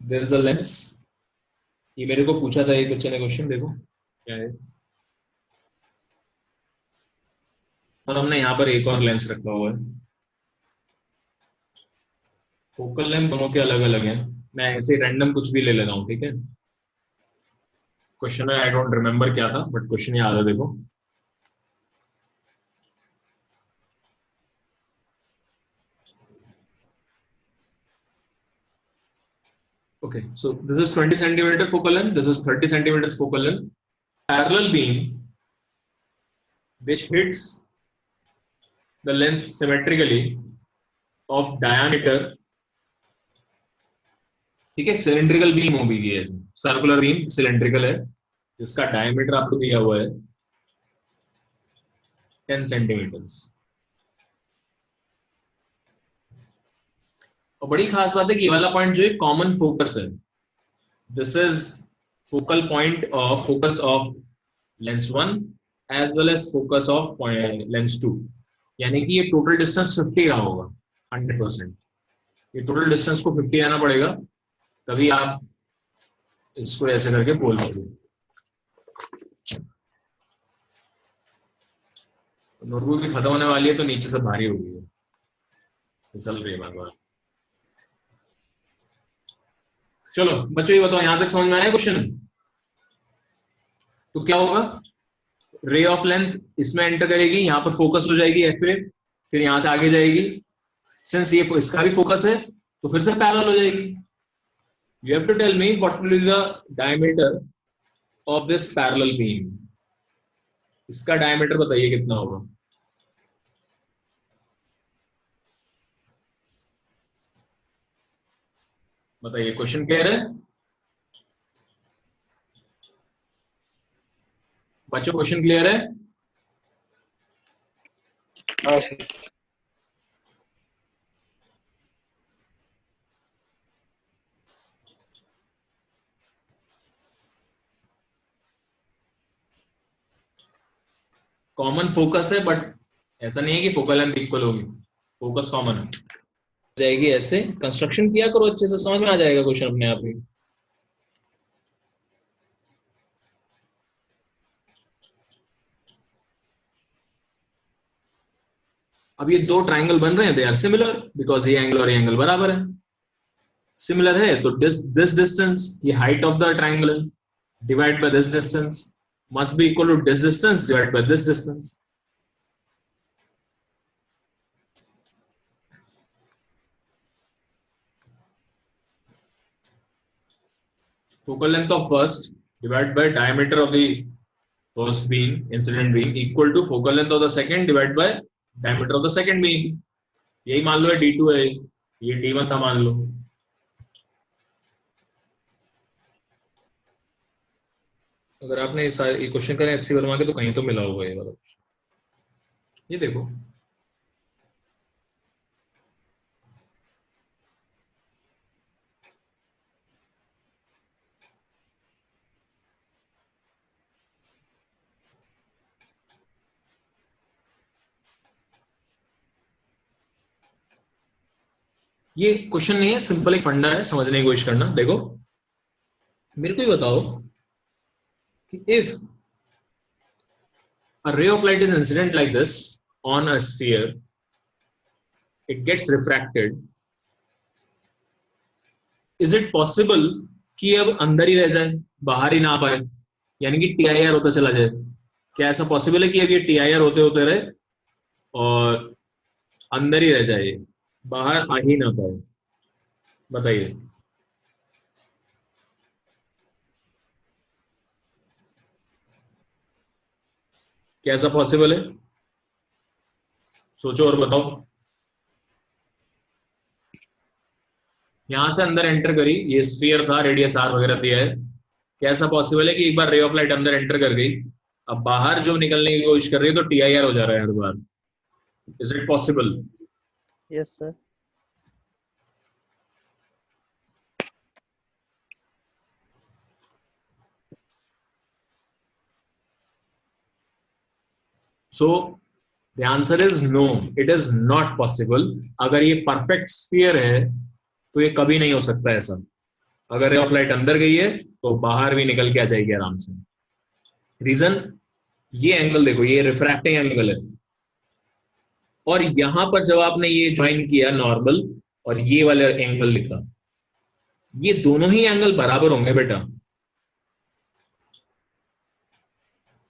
There is a lens. ये मेरे को पूछा था एक बच्चे ने क्वेश्चन, देखो क्या है। और हमने यहाँ पर एक और लेंस रखा हुआ है। फोकल लेंथ दोनों के अलग अलग हैं। मैं ऐसे रैंडम कुछ भी ले लेता हूँ, ठीक है। क्वेश्चन आई डोंट रिमेम्बर क्या था, बट क्वेश्चन याद है, देखो। Okay, so this is 20 centimeter focal length, this is 30 centimeters focal length. Parallel beam which hits the lens symmetrically of diameter, ठीक है, सिलेंड्रिकल बीम होगी ये, सर्कुलर बीम सिलेंड्रिकल है, जिसका डायमीटर आपको दिया हुआ है 10 सेंटीमीटर्स। और बड़ी खास बात है कि ये वाला पॉइंट जो है कॉमन फोकस है। This is focal point of focus of lens 1 as well as focus of lens 2, यानी कि ये टोटल डिस्टेंस 50 रहा होगा 100%। ये टोटल डिस्टेंस को 50 आना पड़ेगा, तभी आप इसको ऐसे करके बोल पाओगे। नोटबुक भी खत्म होने वाली है तो नीचे से भारी हो गई है, चल रही है बात। चलो बच्चों ये बताओ, यहां तक समझ में आया क्वेश्चन? तो क्या होगा, रे ऑफ लेंथ इसमें एंटर करेगी, यहां पर फोकस हो जाएगी एफ पे, फिर यहां से आगे जाएगी। सिंस ये इसका भी फोकस है तो फिर से पैरेलल हो जाएगी। You have to tell me what will be the diameter of this parallel beam. इसका डायमीटर बताइए कितना होगा। बताइए, क्वेश्चन क्लियर है बच्चों? क्वेश्चन क्लियर है? कॉमन फोकस है, बट ऐसा नहीं है कि फोकल लेंथ इक्वल होगी, फोकस कॉमन है। जाएगी ऐसे, कंस्ट्रक्शन किया करो अच्छे से, समझ में आ जाएगा क्वेश्चन अपने आप ही। अब ये दो ट्राइंगल बन रहे हैं, दे आर सिमिलर बिकॉज ये एंगल और ये एंगल बराबर है। सिमिलर है तो दिस डिस्टेंस, ये height of the triangle divide by this distance must be equal to this distance divide by this distance. Focal length of first divided by diameter of the first beam, incident beam, equal to focal length of the second divided by diameter of the second beam. यही मान लो D2 है, ये D1 था मान लो। अगर आपने ये question करें एचसी वर्मा के तो कहीं तो मिला होगा ये वाला। ये देखो, ये क्वेश्चन नहीं है, सिंपल एक फंडा है, समझने की कोशिश करना। देखो मेरे को ही बताओ कि if a ray of light is incident like this on a sphere, it gets refracted, is it possible कि अब अंदर ही रह जाए, बाहर ही ना आ पाए, यानी कि टीआईआर होता चला जाए? क्या ऐसा पॉसिबल है कि अब ये टीआईआर होते होते रहे और अंदर ही रह जाए, बाहर आ ही ना पाए? बताइए। क्या ऐसा पॉसिबल है? सोचो और बताओ। यहां से अंदर एंटर करी, ये स्फीयर था, रेडियस आर वगैरह दिया है। क्या ऐसा पॉसिबल है कि एक बार रे ऑफ लाइट अंदर एंटर कर गई, अब बाहर जो निकलने की कोशिश कर रही है तो टीआईआर हो जा रहा है हर बार? Is it possible? Yes sir. So the answer is no, it is not possible. अगर ये परफेक्ट स्फीयर है तो ये कभी नहीं हो सकता ऐसा। अगर रे ऑफ लाइट अंदर गई है तो बाहर भी निकल के आ जाएगी आराम से। रीजन, ये एंगल देखो, ये रिफ्रैक्टिंग एंगल है, और यहां पर जब आपने ये ज्वाइन किया नॉर्मल और ये वाला एंगल लिखा, ये दोनों ही एंगल बराबर होंगे बेटा।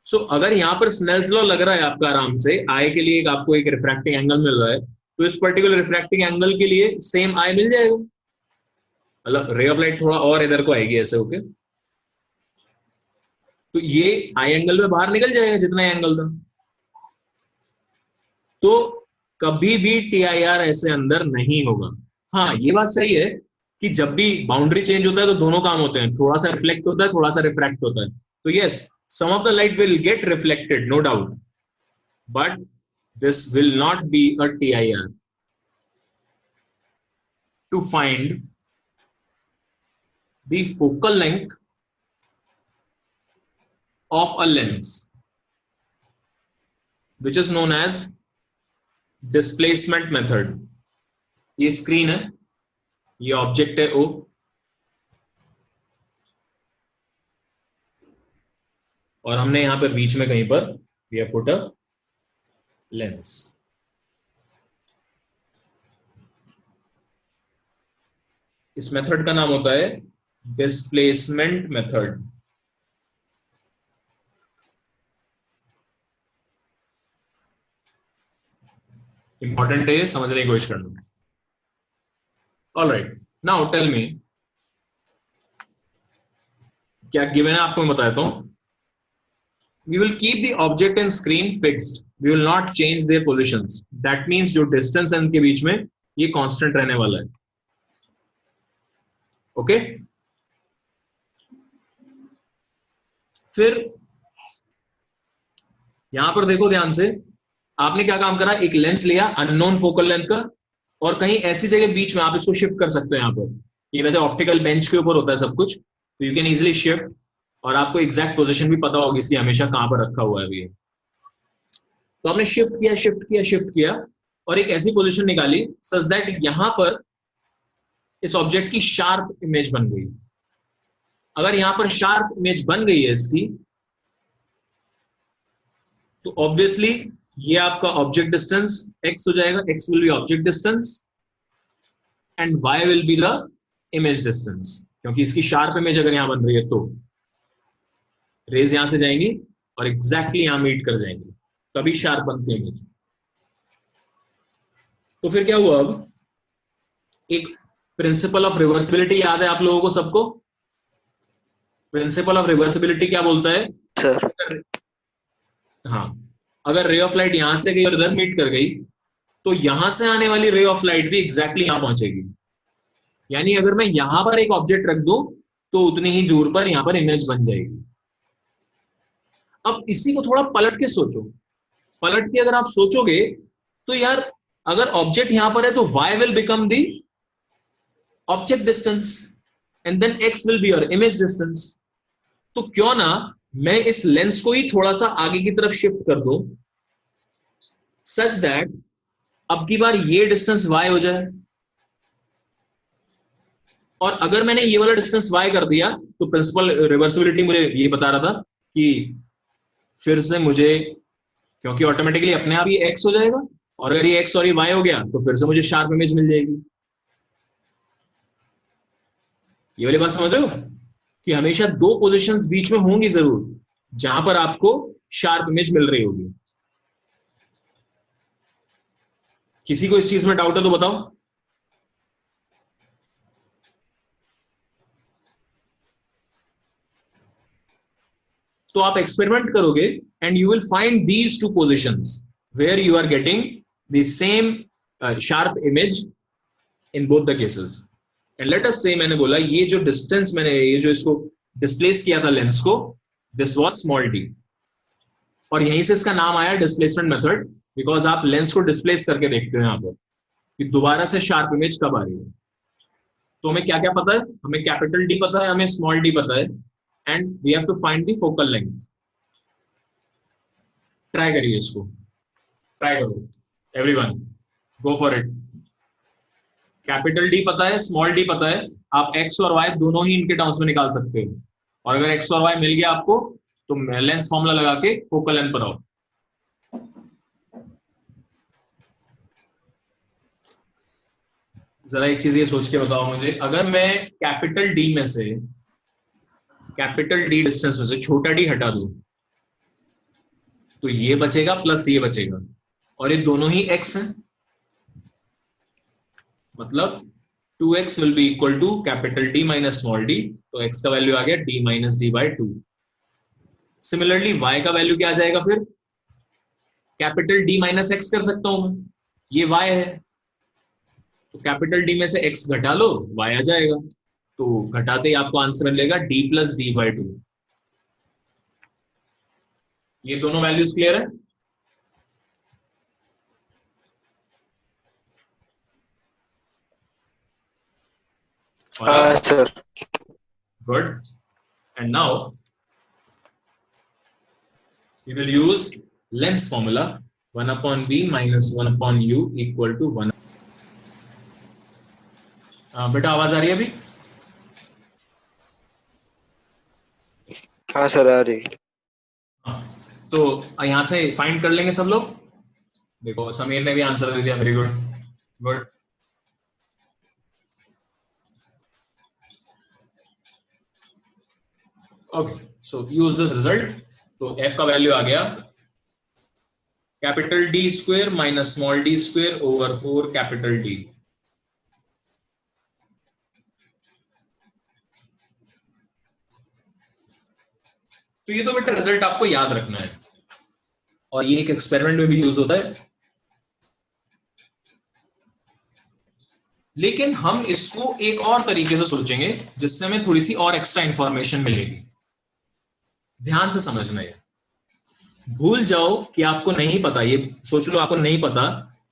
सो अगर यहां पर स्नेल्स लॉ लग रहा है आपका आराम से, आई के लिए आपको एक रिफ्रैक्टिंग एंगल मिल रहा है, तो इस पर्टिकुलर रिफ्रैक्टिंग एंगल के लिए सेम आई मिल जाएगा, मतलब रे ऑफ लाइट थोड़ा और इधर को आएगी ऐसे होके, तो ये आई एंगल में बाहर निकल जाएगा जितना एंगल था। तो कभी भी टी आई आर ऐसे अंदर नहीं होगा। हाँ ये बात सही है कि जब भी बाउंड्री चेंज होता है तो दोनों काम होते हैं, थोड़ा सा रिफ्लेक्ट होता है, थोड़ा सा रिफ्रैक्ट होता है। तो yes, some of the light will get reflected, no doubt, but this will not be a TIR. To find the focal length of a lens, which is known as displacement method. ये screen है, ये object है O, और हमने यहां पर बीच में कहीं पर we have put a lens. इस मेथड का नाम होता है डिस्प्लेसमेंट मेथड। इंपॉर्टेंट है, समझने की कोशिश करना। ऑलराइट, नाउ टेल मी, क्या गिवन है आपको, मैं बताता हूं। We will keep the object and screen fixed. We will not change their positions. That means जो distance है इनके बीच में ये constant रहने वाला है। Okay okay? फिर यहां पर देखो ध्यान से, आपने क्या काम करा, एक लेंस लिया अननोन फोकल लेंथ का, और कहीं ऐसी जगह बीच में आप इसको शिफ्ट कर सकते हो। यहां पर ये वैसे ऑप्टिकल बेंच के ऊपर होता है सब कुछ, तो यू कैन इजिली शिफ्ट, और आपको एग्जैक्ट पोजीशन भी पता होगी इसलिए हमेशा कहां पर रखा हुआ है अभी। तो आपने शिफ्ट किया शिफ्ट किया शिफ्ट किया, और एक ऐसी पोजीशन निकाली सच दैट यहां पर इस ऑब्जेक्ट की शार्प इमेज बन गई। अगर यहां पर शार्प इमेज बन गई है इसकी, तो ऑब्वियसली ये आपका ऑब्जेक्ट डिस्टेंस x हो जाएगा, x will B object distance and y will be the image distance, क्योंकि इसकी शार्प इमेज अगर यहां बन रही है तो रेज यहां से जाएंगी और एग्जैक्टली यहां मीट कर जाएंगी, तभी शार्प बनती है इमेज। तो फिर क्या हुआ, अब एक प्रिंसिपल ऑफ रिवर्सिबिलिटी याद है आप लोगों को सबको? प्रिंसिपल ऑफ रिवर्सिबिलिटी क्या बोलता है सर? हाँ, अगर रे ऑफ लाइट यहां से गई और इधर मीट कर गई, तो यहां से आने वाली रे ऑफ लाइट भी एग्जैक्टली यहां पहुंचेगी। यानी अगर मैं यहां पर एक ऑब्जेक्ट रख दूं तो उतनी ही दूर पर यहां पर इमेज बन जाएगी। अब इसी को थोड़ा पलट के सोचो, पलट के अगर आप सोचोगे तो यार अगर ऑब्जेक्ट यहां पर है तो y will become the object distance and then x will be your image distance. तो क्यों ना मैं इस लेंस को ही थोड़ा सा आगे की तरफ शिफ्ट कर दूं सच दैट अब की बार ये डिस्टेंस y हो जाए, और अगर मैंने ये वाला डिस्टेंस y कर दिया तो प्रिंसिपल रिवर्सिबिलिटी मुझे ये बता रहा था कि फिर से मुझे, क्योंकि ऑटोमेटिकली अपने आप ही x हो जाएगा, और अगर ये x और ये y हो गया तो फिर से मुझे शार्प इमेज मिल जाएगी। ये वाली बात समझ रहे हो कि हमेशा दो पोजीशंस बीच में होंगी जरूर जहां पर आपको शार्प इमेज मिल रही होगी। किसी को इस चीज में डाउट है तो बताओ। तो आप एक्सपेरिमेंट करोगे and you will find these two positions where you are getting the same sharp image in both the cases. And let us say, मैंने बोला ये जो डिस्टेंस मैंने ये जो इसको डिस्प्लेस किया था लेंस को, दिस वाज स्मॉल डी, और यहीं से इसका नाम आया डिस्प्लेसमेंट मेथड, बिकॉज आप लेंस को डिस्प्लेस करके देखते हो यहां पर कि दोबारा से शार्प इमेज कब आ रही है। तो हमें क्या क्या पता है, हमें कैपिटल डी पता है, हमें स्मॉल डी पता है, and we have to find the focal length. Try करिए इसको, ट्राई करो everyone, go for it. Capital D पता है, स्मॉल डी पता है, आप एक्स और वाई दोनों ही इनके टर्म्स में निकाल सकते हो। और अगर एक्स और वाई मिल गया आपको तो लेंस फॉर्मूला लगा के फोकल लेंथ पर आओ। जरा एक चीज ये सोच के बताओ मुझे, अगर मैं कैपिटल डी में से, कैपिटल डी डिस्टेंस में से छोटा डी हटा दूं तो ये बचेगा प्लस ये बचेगा, और ये दोनों ही x हैं, मतलब 2x will be equal to capital D minus small d, तो x का वैल्यू आ गया d minus D by 2। Similarly y का वैल्यू क्या आ जाएगा फिर, कैपिटल D माइनस एक्स कर सकता हूं मैं, ये y है, तो कैपिटल D में से x घटा लो y आ जाएगा, तो घटाते ही आपको आंसर मिलेगा d प्लस डी बाई 2। ये दोनों वैल्यूज क्लियर है? Sir. Good. And now we will use length formula 1 upon v minus 1 upon u equal to 1। बेटा आवाज आ रही है अभी? हाँ सर आ रही। तो यहां से फाइंड कर लेंगे सब लोग। देखो समीर ने भी आंसर दे दिया, very good good. Okay so use this result. तो f का वैल्यू आ गया capital D square minus small d square over 4 capital D। तो ये तो बेटा रिजल्ट आपको याद रखना है, और ये एक एक्सपेरिमेंट में भी यूज होता है, लेकिन हम इसको एक और तरीके से सोचेंगे जिससे हमें थोड़ी सी और एक्स्ट्रा इंफॉर्मेशन मिलेगी। ध्यान से समझना, ये भूल जाओ कि आपको नहीं पता, ये सोच लो आपको नहीं पता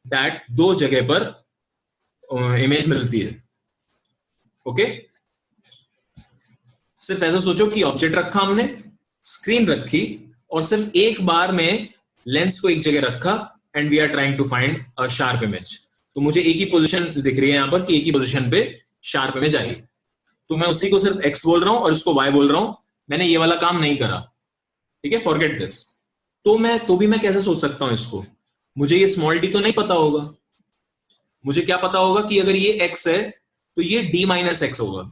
दैट दो जगह पर इमेज मिलती है। ओके, सिर्फ ऐसा सोचो कि ऑब्जेक्ट रखा हमने, स्क्रीन रखी, और सिर्फ एक बार में लेंस को एक जगह रखा and we are trying to find a sharp image. तो मुझे एक ही पोजीशन दिख रही है यहां पर कि एक ही पोजीशन पे शार्प इमेज आई, तो मैं उसी को सिर्फ x बोल रहा हूं और इसको y बोल रहा हूं, मैंने ये वाला काम नहीं करा, ठीक है, फॉरगेट दिस। तो भी मैं कैसे सोच सकता हूं इसको, मुझे ये स्मॉल d तो नहीं पता होगा, मुझे क्या पता होगा कि अगर ये x है तो ये d माइनस एक्स होगा।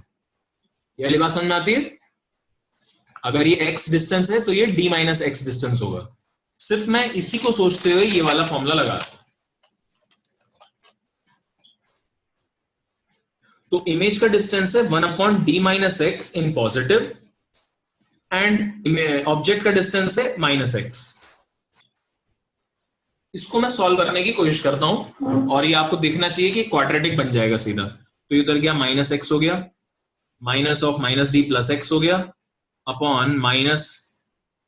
ये वाली बात समझ में आती है? अगर ये x डिस्टेंस है तो ये d माइनस एक्स डिस्टेंस होगा। सिर्फ मैं इसी को सोचते हुए ये वाला फॉर्मूला लगा, तो इमेज का डिस्टेंस है 1 upon D minus x in positive, and object का डिस्टेंस है माइनस एक्स। इसको मैं सॉल्व करने की कोशिश करता हूं, और ये आपको देखना चाहिए कि क्वाड्रेटिक बन जाएगा सीधा। तो इधर गया माइनस एक्स हो गया, minus of minus D plus x हो गया, upon minus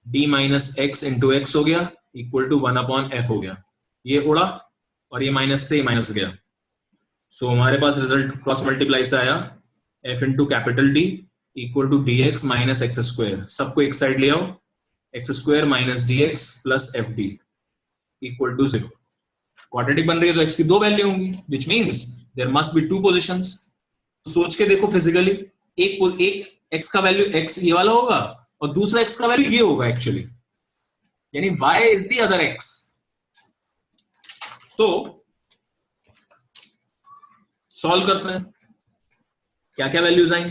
D minus x into x हो गया, इक्वल टू 1 अपॉन एफ हो गया। ये उड़ा और ये माइनस से माइनस गया, सो हमारे पास रिजल्ट क्रॉस मल्टीप्लाई से आया f into capital D equal to D x minus x square. सबको एक साइड ले आओ, x square minus D x plus f D equal to 0। Quadratic बन रही है तो x की दो वैल्यू होंगी, which means there must be two positions. सोच के देखो फिजिकली, एक x का वैल्यू x ये वाला होगा और दूसरा x का वैल्यू ये होगा एक्चुअली, यानी y is the other x। तो सॉल्व करते हैं, क्या क्या वैल्यूज आई।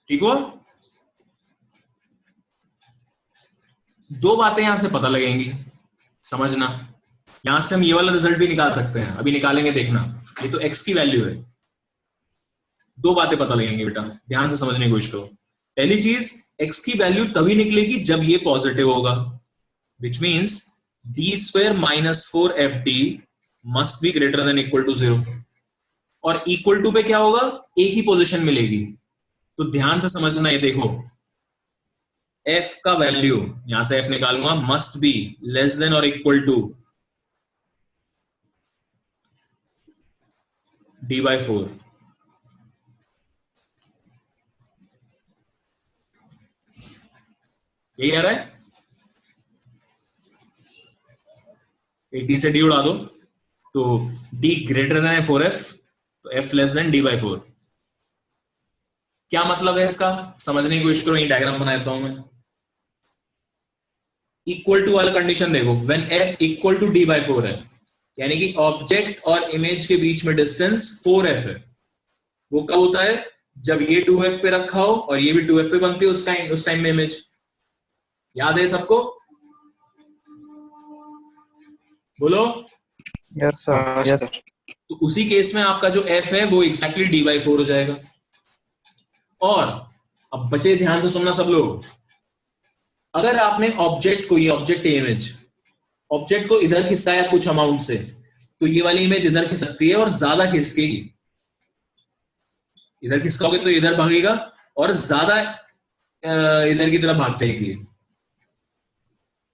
ठीक हुआ? दो बातें यहां से पता लगेंगी, समझना। यहां से हम ये वाला रिजल्ट भी निकाल सकते हैं, अभी निकालेंगे, देखना। ये तो x की वैल्यू है, दो बातें पता लगेंगी बेटा, ध्यान से समझने की कोशिश करो। पहली चीज, x की वैल्यू तभी निकलेगी जब ये पॉजिटिव होगा, which means d square minus 4fd must be greater than equal to 0। और इक्वल टू पे क्या होगा, एक ही पोजीशन मिलेगी। तो ध्यान से समझना, ये देखो f का वैल्यू यहां से f निकालूंगा, मस्ट बी लेस देन और इक्वल टू d/4। यही आ रहा है, 80 से d उड़ा दो तो d ग्रेटर देन है 4f, तो f लेस देन d/4। क्या मतलब है इसका, समझने की कोशिश करो, ये डायग्राम बना देता हूं मैं। इक्वल टू वाला कंडीशन देखो, when f equal to d/4 है, यानी कि ऑब्जेक्ट और इमेज के बीच में डिस्टेंस 4f है। वो कब होता है, जब ये 2f पे रखा हो और ये भी 2f पे बनती है उस टाइम में इमेज। याद है सबको, बोलो। Yes sir, yes. तो उसी केस में आपका जो f है वो एग्जैक्टली d/4 हो जाएगा। और अब बचे, ध्यान से सुनना सब लोग, अगर आपने ऑब्जेक्ट को, ये ऑब्जेक्ट है इमेज, ऑब्जेक्ट को इधर खिसकाया कुछ अमाउंट से, तो ये वाली इमेज इधर खिसकती है और ज्यादा खिसकेगी। इधर खिसकाओगे तो इधर भागेगा और ज्यादा इधर की तरफ भाग जाएगी।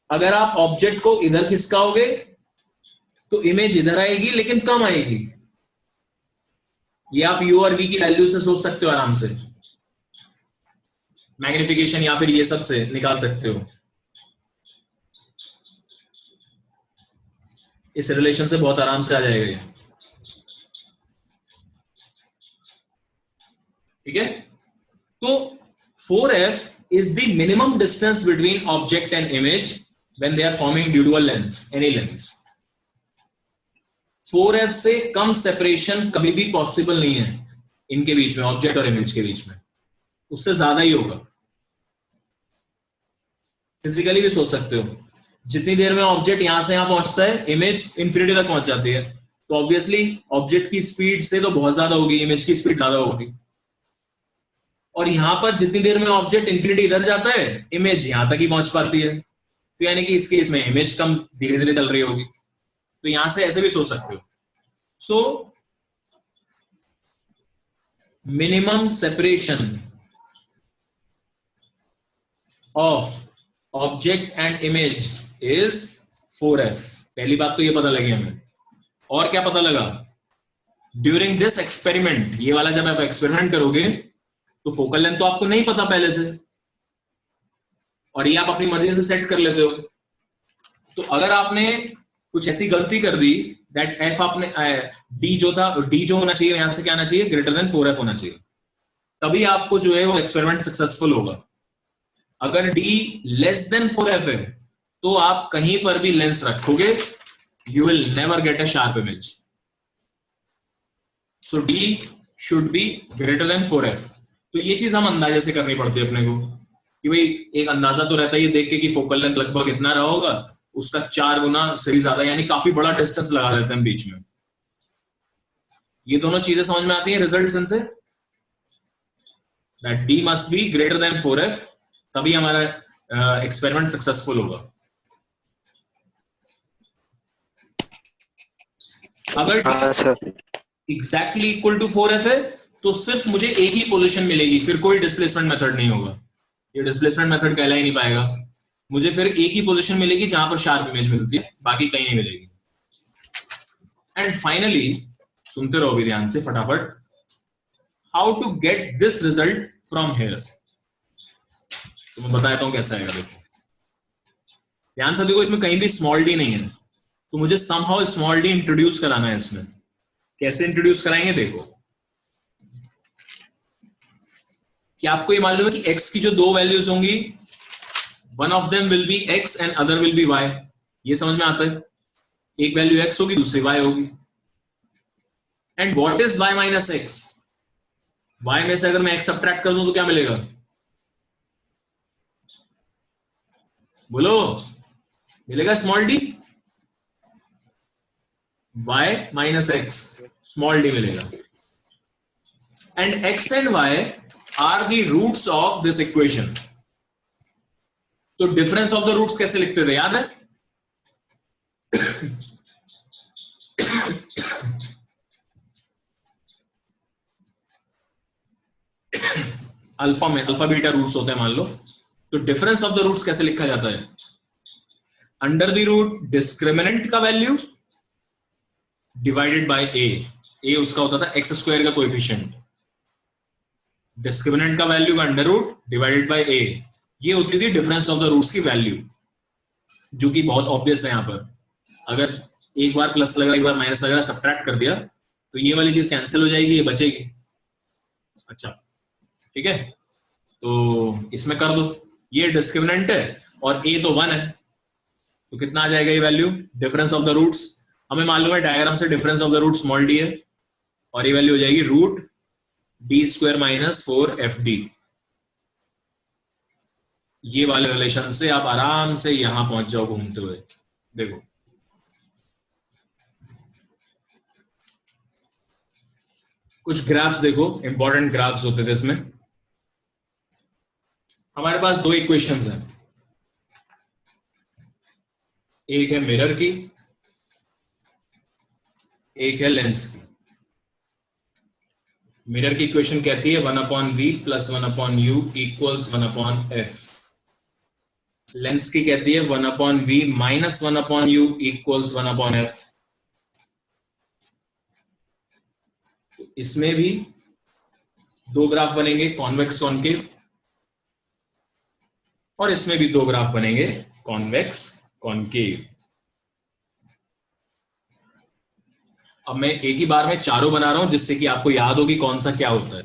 अगर आप ऑब्जेक्ट को इधर खिसकाओगे तो इमेज इधर आएगी लेकिन कम आएगी। ये आप u और v की वैल्यू से सोच सकते हो आराम से, मैग्निफिकेशन या फिर ये सब से निकाल सकते हो। इस रिलेशन से बहुत आराम से आ जाएगा ये, ठीक है। तो 4f is the minimum distance between object and image when they are forming dual lens, any lens। 4f से कम सेपरेशन कभी भी पॉसिबल नहीं है इनके बीच में, ऑब्जेक्ट और इमेज के बीच में, उससे ज्यादा ही होगा। फिजिकली भी सोच सकते हो, जितनी देर में ऑब्जेक्ट यहां से यहां पहुंचता है, इमेज इंफिनिटी तक पहुंच जाती है, तो ऑब्वियसली ऑब्जेक्ट की स्पीड से तो बहुत ज्यादा होगी, इमेज की स्पीड ज्यादा होगी। और यहां पर जितनी देर में ऑब्जेक्ट इंफिनिटी इधर जाता है, इमेज यहां तक ही पहुंच पाती है, तो यानी कि इस केस में इमेज कम धीरे धीरे चल रही होगी। तो यहां से ऐसे भी सोच सकते हो। So minimum separation of object and image is 4f। पहली बात तो ये पता लगी हमें। और क्या पता लगा, ड्यूरिंग दिस एक्सपेरिमेंट, ये वाला जब आप एक्सपेरिमेंट करोगे तो फोकल लेंथ तो आपको नहीं पता पहले से, और ये आप अपनी मर्जी से सेट कर लेते हो। तो अगर आपने कुछ ऐसी गलती कर दी दैट f आपने d जो था, d जो होना चाहिए यहां से क्या आना चाहिए, ग्रेटर देन 4f होना चाहिए, तभी आपको जो है वो एक्सपेरिमेंट सक्सेसफुल होगा। अगर d लेस देन 4f है तो आप कहीं पर भी लेंस रखोगे, you will never get a sharp image. So d should be greater then 4f। तो ये चीज हम अंदाजे से करनी पड़ती है अपने को, कि भाई एक अंदाजा तो रहता है ये देख के कि फोकल लेंथ लगभग इतना रहा होगा, उसका 4 गुना से ज्यादा, यानी काफी बड़ा डिस्टेंस लगा देते हैं बीच में। ये दोनों चीजें समझ में आती हैं रिजल्ट्स इनसे, that d must be greater then 4f, तभी हमारा एक्सपेरिमेंट सक्सेसफुल होगा। अगर एग्जैक्टली इक्वल टू 4f है तो सिर्फ मुझे एक ही पोजीशन मिलेगी, फिर कोई डिस्प्लेसमेंट मेथड नहीं होगा, ये डिस्प्लेसमेंट मेथड कहला ही नहीं पाएगा। मुझे फिर एक ही पोजीशन मिलेगी जहां पर शार्प इमेज मिलती है, बाकी कहीं नहीं मिलेगी। एंड फाइनली, सुनते रहो भी ध्यान से फटाफट, how to get this result from here. तो मैं बताता हूं कैसा आएगा, देखो ध्यान से देखो, इसमें कहीं भी स्मॉल डी नहीं है, तो मुझे समहाउ स्मॉल डी इंट्रोड्यूस कराना है इसमें। कैसे इंट्रोड्यूस कराएंगे, देखो कि आपको ये मालूम है कि x की जो दो वैल्यूज होंगी, one of them will be x and other will be y। ये समझ में आता है, एक वैल्यू x होगी दूसरी y होगी। And what is y minus x, y में से अगर मैं x सब्ट्रैक्ट कर दूं तो क्या मिलेगा, बोलो, मिलेगा small D, y minus x, small D मिलेगा। And x and y are the roots of this equation। तो डिफरेंस ऑफ द रूट्स कैसे लिखते थे, याद है? अल्फा में अल्फा बीटा रूट्स होते हैं मान लो, तो डिफरेंस ऑफ द रूट्स कैसे लिखा जाता है, अंडर द रूट डिस्क्रिमिनेंट का वैल्यू डिवाइडेड बाय a। ए उसका होता था एक्स स्क्वायर का कोएफिशिएंट, डिस्क्रिमिनेंट का वैल्यू का अंडर रूट डिवाइडेड बाय ए, ये होती थी डिफरेंस ऑफ द रूट्स की वैल्यू, जो कि बहुत ऑब्वियस है यहाँ पर। अगर एक बार प्लस लगा एक बार माइनस लगा सब्ट्रैक्ट कर दिया तो ये वाली चीज कैंसिल हो जाएगी, ये बचेगी। अच्छा ठीक है, तो इसमें कर दो, ये डिस्क्रिमिनेंट है और ए तो 1 है, तो कितना आ जाएगा ये value, difference of the roots, हमें मालूम है डायग्राम से difference of the root small d है, और ये वैल्यू हो जाएगी root D square minus 4 FD। ये वाले रिलेशन से आप आराम से यहां पहुंच जाओ घूमते हुए। देखो कुछ ग्राफ्स देखो, इंपॉर्टेंट ग्राफ्स होते थे इसमें। हमारे पास दो इक्वेशंस हैं, एक है मिरर की, एक है लेंस की। मिरर की इक्वेशन कहती है 1/v plus 1/u equals 1/f। Lens की कहती है 1/v minus 1/u equals 1/f। तो इसमें भी दो ग्राफ बनेंगे कॉन्वेक्स कॉन्केव, और इसमें भी दो ग्राफ बनेंगे कॉन्वेक्स कॉन्केव। अब मैं एक ही बार में चारों बना रहा हूं जिससे कि आपको याद हो कि कौन सा क्या होता है।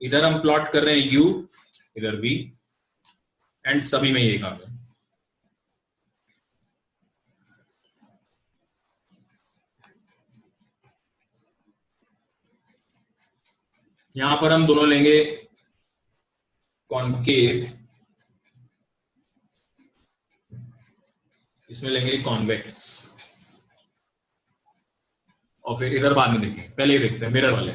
इधर हम प्लॉट कर रहे हैं u, इधर v, एंड सभी में ये काम है। यहां पर हम दोनों लेंगे कॉन्केव, इसमें लेंगे कॉन्वेक्स, और फिर इधर बाद में देखेंगे, पहले ही देखते हैं मिरर वाले।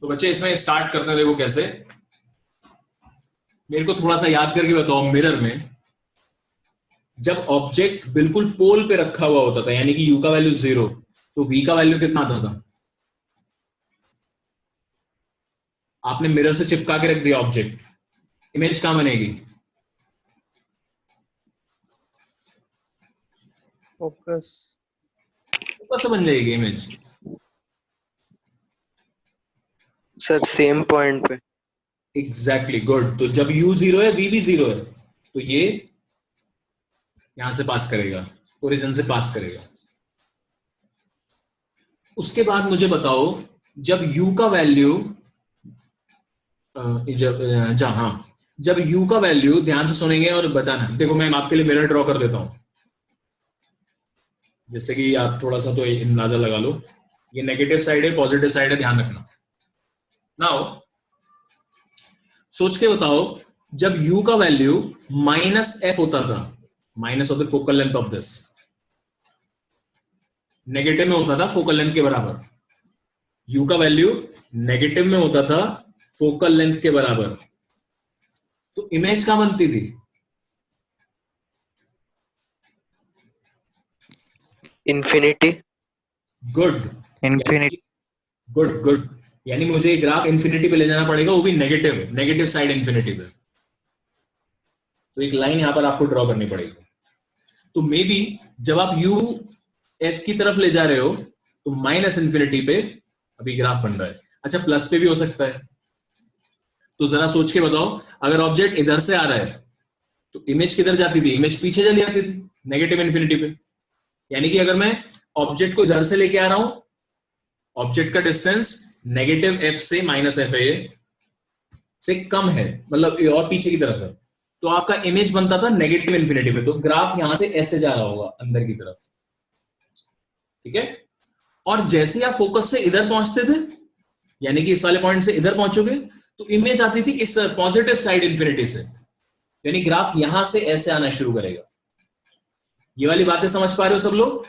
तो बच्चे इसमें स्टार्ट करते हैं, देखो कैसे। मेरे को थोड़ा सा याद करके बताओ, मिरर में जब ऑब्जेक्ट बिल्कुल पोल पे रखा हुआ होता था, यानी कि u का वैल्यू 0, तो v का वैल्यू कितना आता था? आपने मिरर से चिपका के रख दिया ऑब्जेक्ट, इमेज कहां बनेगी? फोकस। फोकस से बन जाएगी इमेज। सर सेम पॉइंट पे। Exactly, good. तो जब u 0 है, v भी 0 है, तो ये यहां से पास करेगा, ओरिजिन से पास करेगा। उसके बाद मुझे बताओ, जब u का वैल्यू जब u का वैल्यू, ध्यान से सुनेंगे और बताना। देखो मैं आपके लिए मिरर ड्रॉ कर देता हूं, जिससे कि आप थोड़ा सा तो अंदाजा लगा लो। ये नेगेटिव साइड है, पॉजिटिव साइड है, ध्यान रखना। नाउ सोच के बताओ, जब u का वैल्यू -f होता था, minus of the focal length of this, negative में होता था फोकल लेंथ के बराबर, u का वैल्यू नेगेटिव में होता था फोकल लेंथ के बराबर, तो इमेज कहां बनती थी? Infinity. Good. Infinity. Good good, यानी मुझे ग्राफ इंफिनिटी पे ले जाना पड़ेगा, वो भी नेगेटिव, नेगेटिव साइड इंफिनिटी पे। तो एक लाइन यहां पर आपको ड्रॉ करनी पड़ेगी। तो मे बी जब आप u f की तरफ ले जा रहे हो तो माइनस इंफिनिटी पे अभी ग्राफ बन रहा है। अच्छा, प्लस पे भी हो सकता है। तो जरा सोच के बताओ, अगर ऑब्जेक्ट इधर से आ रहा है तो इमेज किधर जाती थी? इमेज पीछे चली जाती थी, नेगेटिव इंफिनिटी पे। यानी कि अगर मैं ऑब्जेक्ट को इधर से लेके आ रहा हूं, ऑब्जेक्ट का डिस्टेंस नेगेटिव f से -fa से कम है, मतलब और पीछे की तरफ है, तो आपका इमेज बनता था नेगेटिव इंफिनिटी पे, तो ग्राफ यहां से ऐसे जा रहा होगा अंदर की तरफ। ठीक है, और जैसे आप फोकस से इधर पहुंचते थे, यानी कि इस वाले पॉइंट से इधर पहुंचोगे, तो इमेज आती थी इस पॉजिटिव साइड इंफिनिटी से, यानी ग्राफ यहां से ऐसे आना शुरू करेगा। ये वाली बातें समझ पा रहे हो सब लोग?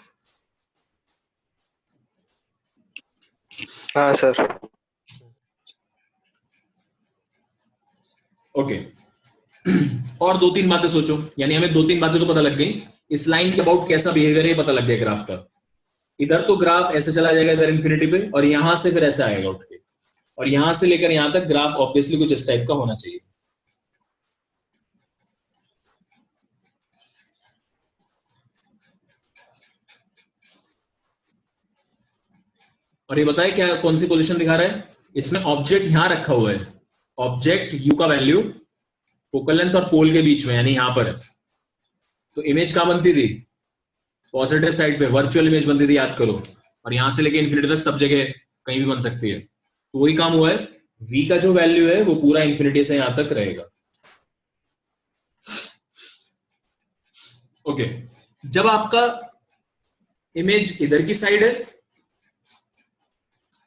हाँ सर। ओके। और दो तीन बातें सोचो, यानी हमें दो तीन बातें तो पता लग गई। इस लाइन के अबाउट कैसा बिहेवियर है पता लग गया ग्राफ का। इधर तो ग्राफ ऐसे चला जाएगा इधर इंफिनिटी पे, और यहां से फिर ऐसे आएगा उठ के, और यहां से लेकर यहां तक ग्राफ ऑब्वियसली कुछ इस टाइप का होना चाहिए। और ये बताए क्या कौन सी पोजीशन दिखा रहा है, इसमें ऑब्जेक्ट यहां रखा हुआ है, ऑब्जेक्ट यू का वैल्यू फोकल लेंथ और पोल के बीच में यानी यहां पर है। तो इमेज कहां बनती थी, पॉजिटिव साइड पे वर्चुअल इमेज बनती थी, याद करो। और यहां से लेके इन्फिनिटी तक सब जगह कहीं भी बन सकती है। तो वही काम हुआ है, v का जो वैल्यू है वो पूरा इन्फिनिटी से यहां तक रहेगा। ओके, जब आपका इमेज इधर की साइड है,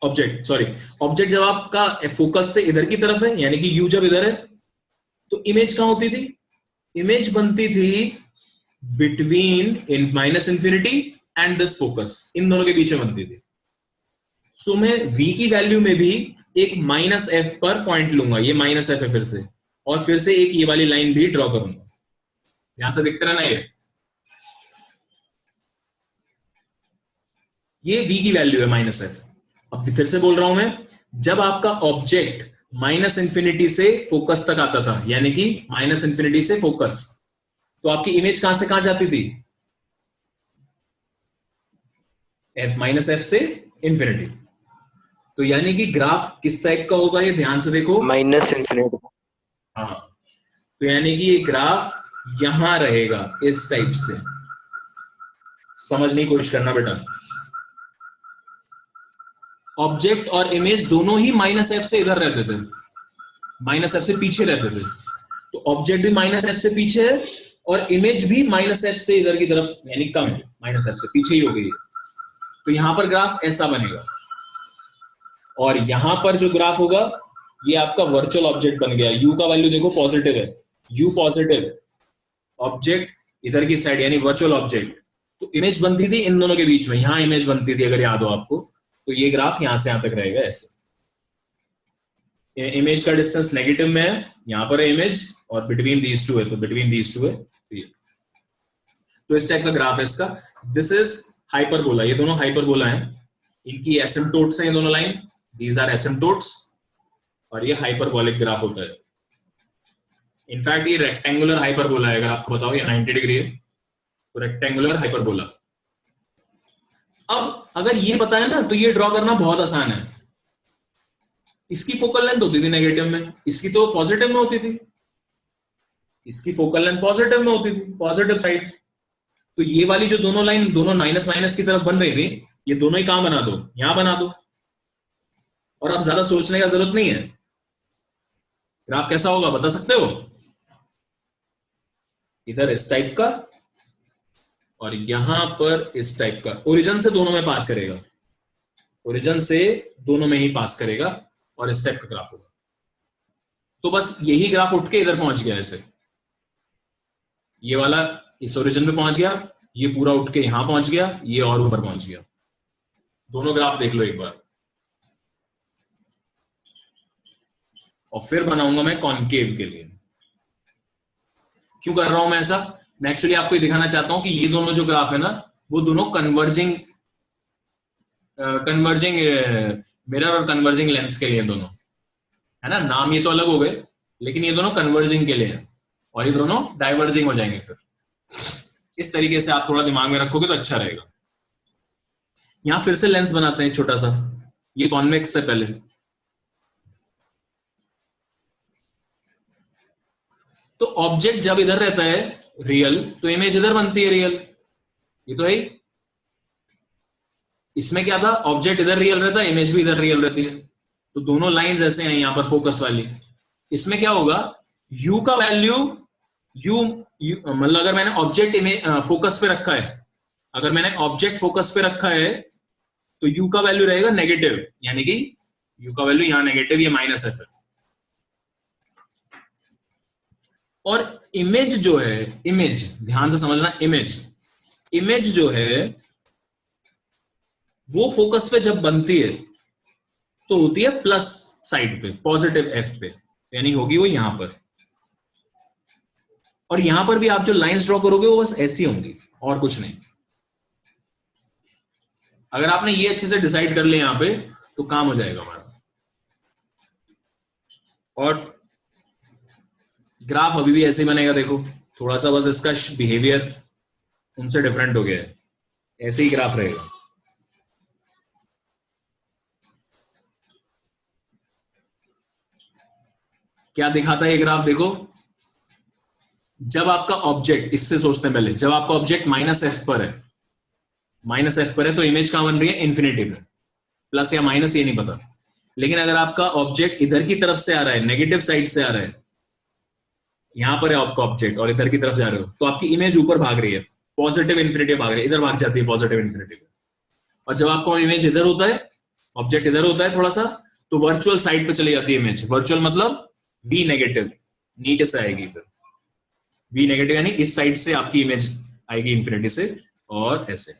ऑब्जेक्ट जब आपका फोकस से इधर की तरफ है यानी कि u जब इधर है, तो इमेज कहां होती थी, इमेज बनती थी बिटवीन इन minus infinity and this focus, इन दोनों के बीच में बनती थी। सो मैं v की वैल्यू में भी एक माइनस एफ पर पॉइंट लूंगा, ये माइनस एफ है फिर से, और फिर से एक ये वाली लाइन भी ड्रॉ करूंगा। यहां से दिखता है ना, ये v की वैल्यू है माइनस एफ। अब फिर से बोल रहा हूं मैं, जब आपका ऑब्जेक्ट माइनस इंफिनिटी से फोकस तक आता था यानी कि माइनस इंफिनिटी से फोकस, तो आपकी इमेज कहां से कहां जाती थी, एफ माइनस एफ से इंफिनिटी। तो यानी कि ग्राफ किस टाइप का होगा, ये ध्यान से देखो, माइनस इंफिनिटी। हाँ, तो यानी कि ये ग्राफ यहां रहेगा इस टाइप से। समझने की कोशिश करना बेटा, ऑब्जेक्ट और इमेज दोनों ही माइनस एफ से इधर रहते थे, माइनस एफ से पीछे रहते थे। तो ऑब्जेक्ट भी माइनस एफ से पीछे है और इमेज भी माइनस एफ से इधर की तरफ यानी कम है, माइनस एफ से पीछे ही हो गई है। तो यहां पर ग्राफ ऐसा बनेगा, और यहां पर जो ग्राफ होगा ये आपका वर्चुअल ऑब्जेक्ट बन गया। यू का वैल्यू देखो पॉजिटिव है, यू पॉजिटिव, ऑब्जेक्ट इधर की साइड यानी वर्चुअल ऑब्जेक्ट। तो इमेज बनती थी इन दोनों के बीच में, यहां इमेज बनती थी अगर याद हो आपको। तो ये ग्राफ यहां से यहां तक रहेगा ऐसे, इमेज का डिस्टेंस नेगेटिव में है, यहां पर है इमेज, और बिटवीन दीज टू है, तो बिटवीन दीज टू है। तो इस टाइप का ग्राफ है इसका। दिस इज हाइपरबोला, ये दोनों हाइपरबोला हैं, इनकी एसिम्पटोट्स हैं ये दोनों लाइन, दीज आर एसिम्पटोट्स, और ये हाइपरबोलिक ग्राफ होता है। इनफैक्ट ये रेक्टेंगुलर हाइपरबोला है, अगर आपको बताओ ये 90 डिग्री है, तो रेक्टेंगुलर हाइपरबोला। अब अगर ये पता है ना तो ये ड्रॉ करना बहुत आसान है। इसकी फोकल लेंथ होती थी नेगेटिव में, इसकी तो पॉजिटिव में होती थी, इसकी फोकल लेंथ पॉजिटिव में होती थी, पॉजिटिव साइड। तो ये वाली जो दोनों लाइन दोनों माइनस माइनस की तरफ बन रही थी, ये दोनों ही कहां बना दो, यहां बना दो। और अब ज्यादा सोचने का जरूरत नहीं है। ग्राफ कैसा होगा बता सकते हो, इधर इस टाइप का और यहां पर इस टाइप का। ओरिजिन से दोनों में पास करेगा, ओरिजिन से दोनों में ही पास करेगा, और इस टाइप का ग्राफ होगा। तो बस यही ग्राफ उठ के इधर पहुंच गया ऐसे, ये वाला इस ओरिजिन पे पहुंच गया, ये पूरा उठ के यहां पहुंच गया, ये और ऊपर पहुंच गया। दोनों ग्राफ देख लो एक बार, और फिर बनाऊंगा मैं कॉनकेव के लिए। क्यों कर रहा हूं मैं ऐसा, मैं एक्चुअली आपको ये दिखाना चाहता हूं कि ये दोनों जो ग्राफ है ना, वो दोनों कन्वर्जिंग मिरर और कन्वर्जिंग लेंस के लिए दोनों है ना। नाम ये तो अलग हो गए, लेकिन ये दोनों कन्वर्जिंग के लिए है, और ये दोनों डाइवर्जिंग हो जाएंगे। फिर इस तरीके से आप थोड़ा दिमाग में रखोगे तो अच्छा रहेगा। यहां फिर से लेंस बनाते हैं छोटा सा, ये कॉन्वेक्स से पहले। तो ऑब्जेक्ट जब इधर रहता है रियल, तो इमेज इधर बनती है रियल, ये तो है ही। इसमें क्या था, ऑब्जेक्ट इधर रियल रहता है, इमेज भी इधर रियल रहती है। तो दोनों लाइंस ऐसे हैं यहां पर फोकस वाली। इसमें क्या होगा, u का वैल्यू u मतलब अगर मैंने ऑब्जेक्ट फोकस पे रखा है, अगर मैंने ऑब्जेक्ट फोकस पे रखा है तो u का वैल्यू रहेगा नेगेटिव, यानी कि u का वैल्यू यहां नेगेटिव, ये माइनस है। और इमेज जो है, इमेज ध्यान से समझना, इमेज जो है वो फोकस पे जब बनती है तो होती है प्लस साइड पे, पॉजिटिव एफ पे, यानी होगी वो यहां पर। और यहां पर भी आप जो लाइंस ड्रॉ करोगे वो बस ऐसी होंगी और कुछ नहीं। अगर आपने ये अच्छे से डिसाइड कर लिया यहां पे तो काम हो जाएगा हमारा। और ग्राफ अभी भी ऐसे ही बनेगा, देखो थोड़ा सा बस इसका बिहेवियर उनसे डिफरेंट हो गया है, ऐसे ही ग्राफ रहेगा। क्या दिखाता है ये ग्राफ? देखो, जब आपका ऑब्जेक्ट, इससे सोचते हैं पहले, जब आपका ऑब्जेक्ट -f पर है, -f पर है, तो इमेज कहां बन रही है? इन्फिनिटी पे। प्लस या माइनस ये नहीं पता, लेकिन अगर आपका ऑब्जेक्ट इधर की तरफ से आ रहा है, नेगेटिव साइड से आ रहा है, यहां पर है आपका ऑब्जेक्ट और इधर की तरफ जा रहे हो, तो आपकी इमेज ऊपर भाग रही है, पॉजिटिव इन्फिनिटी भाग रही है, इधर भाग जाती है पॉजिटिव इन्फिनिटी पे। और जब आपका इमेज इधर होता है, ऑब्जेक्ट इधर होता है थोड़ा सा, तो वर्चुअल साइड पे चली जाती है इमेज। वर्चुअल मतलब वी नेगेटिव, नीचे से आएगी, फिर वी नेगेटिव यानी इस साइड से आपकी इमेज आएगी इन्फिनिटी से, और ऐसे।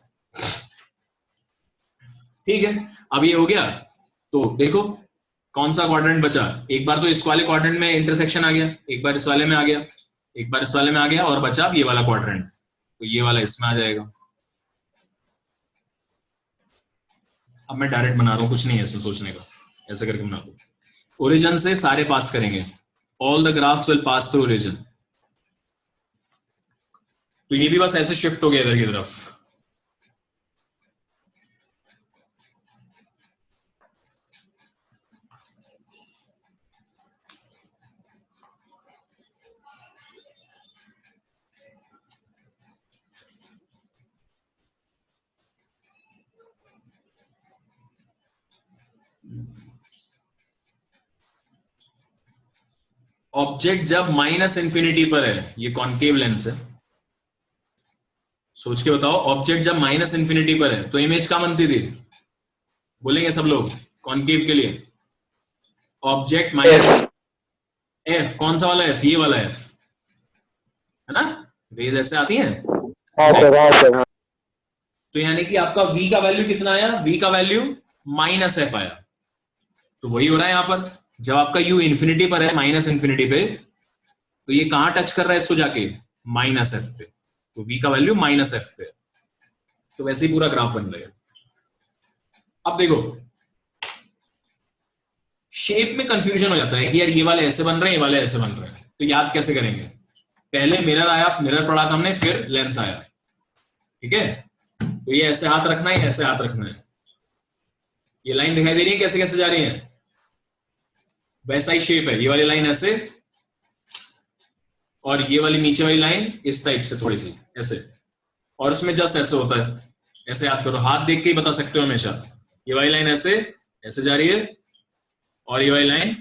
ठीक है, अब ये हो गया। तो देखो कौन सा क्वाड्रेंट बचा? एक बार तो इस वाले क्वाड्रेंट में इंटरसेक्शन आ गया, एक बार इस वाले में आ गया, एक बार इस वाले में आ गया, और बचा ये वाला क्वाड्रेंट, तो ये वाला इसमें आ जाएगा। अब मैं डायरेक्ट बना रहा हूं, कुछ नहीं है इसमें सोचने का, ऐसे करके बना दो। ओरिजिन से सारे पास करेंगे, all the graphs will pass through origin. तो ये भी बस ऐसे शिफ्ट हो गया इधर की तरफ। ऑब्जेक्ट जब -इन्फिनिटी पर है, ये कॉन्केव लेंस है, सोच के बताओ, ऑब्जेक्ट जब -इन्फिनिटी पर है तो इमेज कहां बनती थी? बोलेंगे सब लोग कॉन्केव के लिए। ऑब्जेक्ट माइनस f, कौन सा वाला f? ये वाला f है ना, रेज ऐसे आती है। हाँ सर, हाँ सर, हाँ। तो यानी कि आपका v का वैल्यू कितना आया? v का वैल्यू -f आया। तो वही हो रहा है यहां पर, जब आपका u इन्फिनिटी पर है, -इन्फिनिटी पे, तो ये कहां टच कर रहा है इसको जाके? -f पे। तो v का वैल्यू -f पे। तो वैसे ही पूरा ग्राफ बन रहा है। अब देखो, शेप में कंफ्यूजन हो जाता है कि यार ये वाले ऐसे बन रहे हैं, ये वाले ऐसे बन रहे हैं, तो याद कैसे करेंगे? पहले मिरर आया, मिरर पढ़ा था हमने, फिर लेंस आया, ठीक है? तो ये ऐसे हाथ रखना है, ऐसे हाथ रखना है। ये लाइन दिखाई दे रही है कैसे कैसे जा रही है? वैसा ही शेप है, ये वाली लाइन ऐसे, और ये वाली नीचे वाली लाइन इस टाइप से थोड़ी सी ऐसे, और उसमें जस्ट ऐसे होता है। ऐसे याद करो, हाथ देख के ही बता सकते हो हमेशा। ये वाली लाइन ऐसे ऐसे जा रही है, और ये वाली लाइन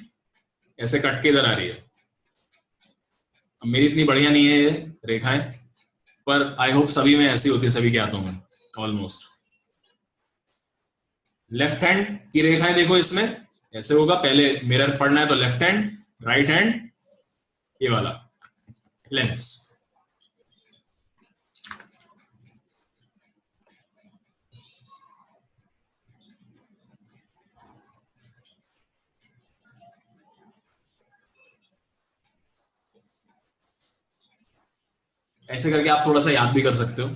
ऐसे कट के इधर आ रही है। अब मेरी इतनी बढ़िया नहीं है ये रेखाएं, पर आई होप सभी में ऐसी होती है, सभी के हाथों में ऑलमोस्ट। लेफ्ट हैंड की रेखाएं देखो, इसमें ऐसे होगा, पहले मिरर पढ़ना है तो लेफ्ट हैंड, राइट हैंड ये वाला लेंस। ऐसे करके आप थोड़ा सा याद भी कर सकते हो।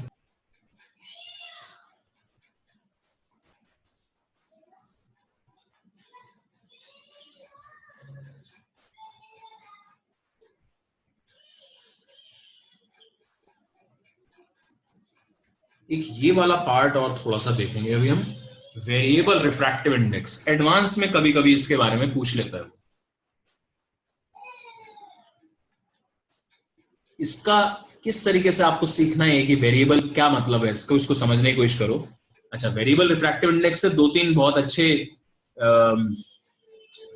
एक ये वाला पार्ट और थोड़ा सा देखेंगे अभी हम, वेरिएबल रिफ्रैक्टिव इंडेक्स। एडवांस में कभी कभी इसके बारे में पूछ लेता है। इसका किस तरीके से आपको सीखना है कि वेरिएबल क्या मतलब है इसको, उसको समझने की कोशिश करो। अच्छा, वेरिएबल रिफ्रैक्टिव इंडेक्स से दो तीन बहुत अच्छे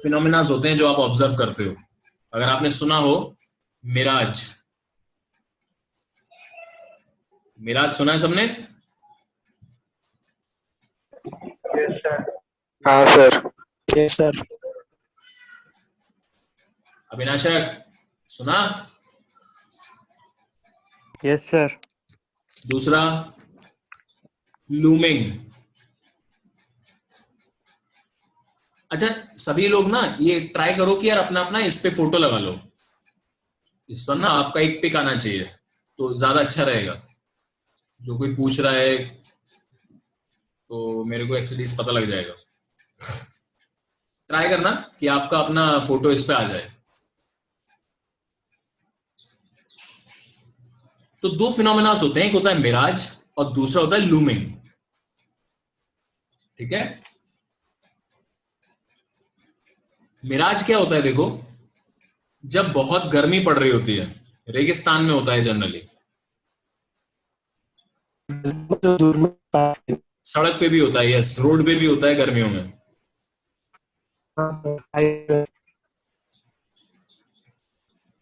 फिनोमेनास होते हैं जो आप ऑब्जर्व करते हो। अगर आपने सुना हो मिराज, मिराज सुना है सबने? हाँ सर, यस सर। अविनाशक सुना? Yes sir. दूसरा लूमिंग। अच्छा, सभी लोग ना ये ट्राई करो कि यार अपना अपना इस पे फोटो लगा लो, इस पर ना आपका एक पिक आना चाहिए, तो ज्यादा अच्छा रहेगा। जो कोई पूछ रहा है तो मेरे को एक्चुअली पता लग जाएगा। ट्राई करना कि आपका अपना फोटो इस पे आ जाए। तो दो फिनोमेनास होते हैं, एक होता है मिराज और दूसरा होता है लूमिंग, ठीक है? मिराज क्या होता है देखो, जब बहुत गर्मी पड़ रही होती है, रेगिस्तान में होता है जनरली, जो दूर में हाँ सड़क पे भी होता है, यस, रोड पे भी होता है गर्मियों में। Sir, highway.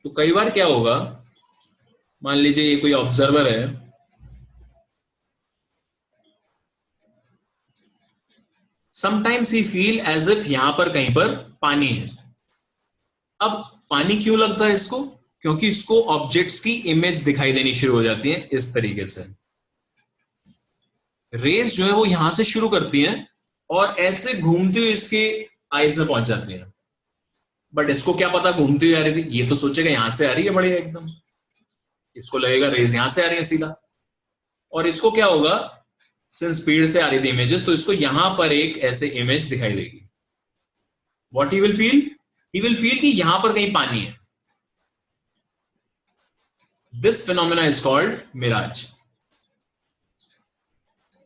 तो कई बार क्या होगा, मान लीजिए ये कोई ऑब्जर्वर है, sometimes he feel as if यहां पर कहीं पर पानी है। अब पानी क्यों लगता है इसको? क्योंकि इसको ऑब्जेक्ट्स की इमेज दिखाई देनी शुरू हो जाती है इस तरीके से। रेस जो है वो यहां से शुरू करती हैं और ऐसे घूमती हुई इसके आईज में पहुंच जाती हैं। बट इसको क्या पता घूमती हुई आ रही थी, ये तो सोचेगा यहां से आ रही है बढ़िया एकदम, इसको लगेगा रेस यहां से आ रही है सीधा। और इसको क्या होगा, सिंस स्पीड से आ रही थी इमेजेस, तो इसको यहां पर एक ऐसे इमेज दिखाई देगी। What he will feel? He will feel कि यहां पर कहीं पानी है। This phenomena is called mirage.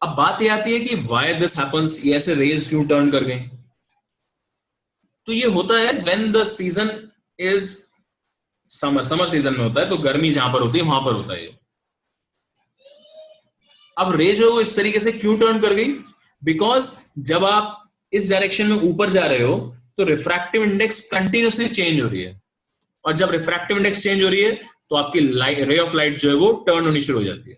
अब बात ये आती है कि व्हाई दिस हैपेंस, ये ऐसे रेज क्यों टर्न कर गए? तो ये होता है when the season is summer, summer season में होता है, तो गर्मी जहां पर होती है वहां पर होता है ये। अब रे जो है वो इस तरीके से क्यों टर्न कर गई? बिकॉज जब आप इस डायरेक्शन में ऊपर जा रहे हो तो रिफ्रैक्टिव इंडेक्स कंटिन्यूसली चेंज हो रही है, और जब रिफ्रैक्टिव इंडेक्स चेंज हो रही है तो आपकी रे ऑफ लाइट जो है वो टर्न होनी शुरू हो जाती है।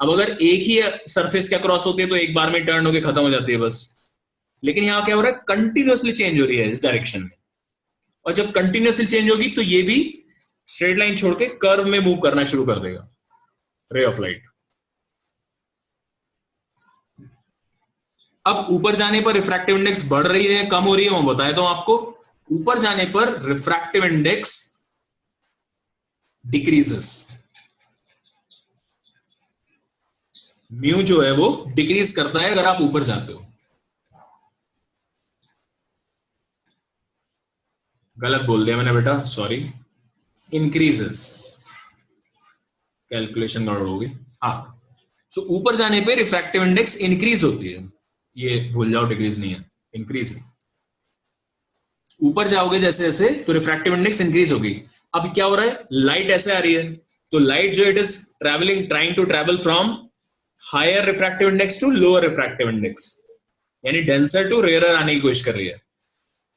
अब अगर एक ही सरफेस क्या क्रॉस होती है तो एक बार में टर्न होकर खत्म हो जाती है बस, लेकिन यहाँ क्या हो रहा है, कंटिन्यूसली चेंज हो रही है इस डायरेक्शन में। और जब कंटिन्यूसली चेंज होगी तो ये भी स्ट्रेट लाइन छोड़ के कर्व में मूव करना शुरू कर देगा रे ऑफ लाइट। अब ऊपर जाने पर रिफ्रैक्टिव इंडेक्स बढ़ रही है कम हो रही है, मैं बताया तो आपको। ऊपर जाने पर रिफ्रैक्टिव इंडेक्स डिक्रीजेस, म्यू जो है वो डिक्रीज करता है अगर आप ऊपर जाते हो। गलत बोल दिया मैंने बेटा, सॉरी, इंक्रीजेस, कैलकुलेशन गड़बड़ होगी। हाँ, तो ऊपर जाने पे रिफ्रैक्टिव इंडेक्स इंक्रीज होती है, ये भूल जाओ, डिक्रीज नहीं है, इंक्रीज। ऊपर जाओगे जैसे जैसे तो रिफ्रैक्टिव इंडेक्स इंक्रीज होगी। अब क्या हो रहा है, लाइट ऐसे आ रही है, तो लाइट जो it is travelling, trying to travel from higher refractive index to lower refractive index, यानी डेंसर टू रेयरर आने की कोशिश कर रही है।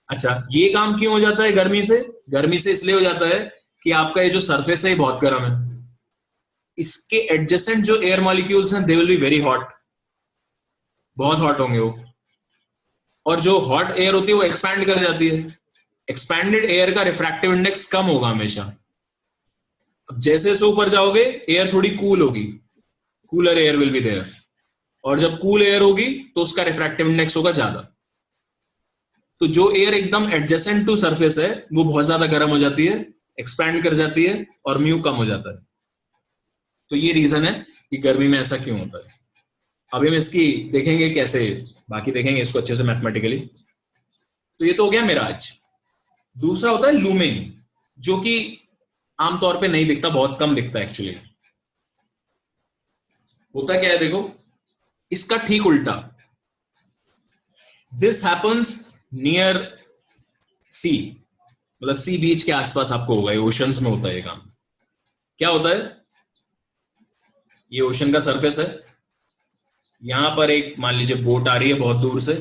अच्छा, ये काम क्यों हो जाता है गर्मी से? गर्मी से इसलिए हो जाता है कि आपका ये जो सरफेस है ये बहुत गर्म है, इसके एडजेसेंट जो एयर मॉलिक्यूल्स हैं they will be very hot, बहुत हॉट होंगे वो, और जो हॉट एयर होती है वो एक्सपैंड कर जाती है। एक्सपैंडेड एयर का रिफ्रैक्टिव इंडेक्स कम होगा हमेशा। अब जैसे जैसे ऊपर जाओगे एयर थोड़ी कूल होगी, cooler air will be there, और जब कूल एयर होगी तो उसका रिफ्रैक्टिव इंडेक्स होगा ज्यादा। तो जो एयर एकदम एडजेसेंट टू सरफेस है वो बहुत ज्यादा गर्म हो जाती है, एक्सपैंड कर जाती है, और म्यू कम हो जाता है। तो ये रीजन है कि गर्मी में ऐसा क्यों होता है। अभी हम इसकी देखेंगे कैसे, बाकी देखेंगे इसको अच्छे से मैथमेटिकली। तो ये तो हो गया मिराज। दूसरा होता है लूमिंग, जो कि आमतौर पे नहीं दिखता, बहुत कम दिखता है एक्चुअली। होता क्या है देखो, इसका ठीक उल्टा, दिस हैपन्स नियर सी, मतलब सी बीच के आसपास आपको होगा, ये ओशंस में होता है ये काम। क्या होता है, ये ओशन का सरफेस है, यहां पर एक मान लीजिए बोट आ रही है बहुत दूर से,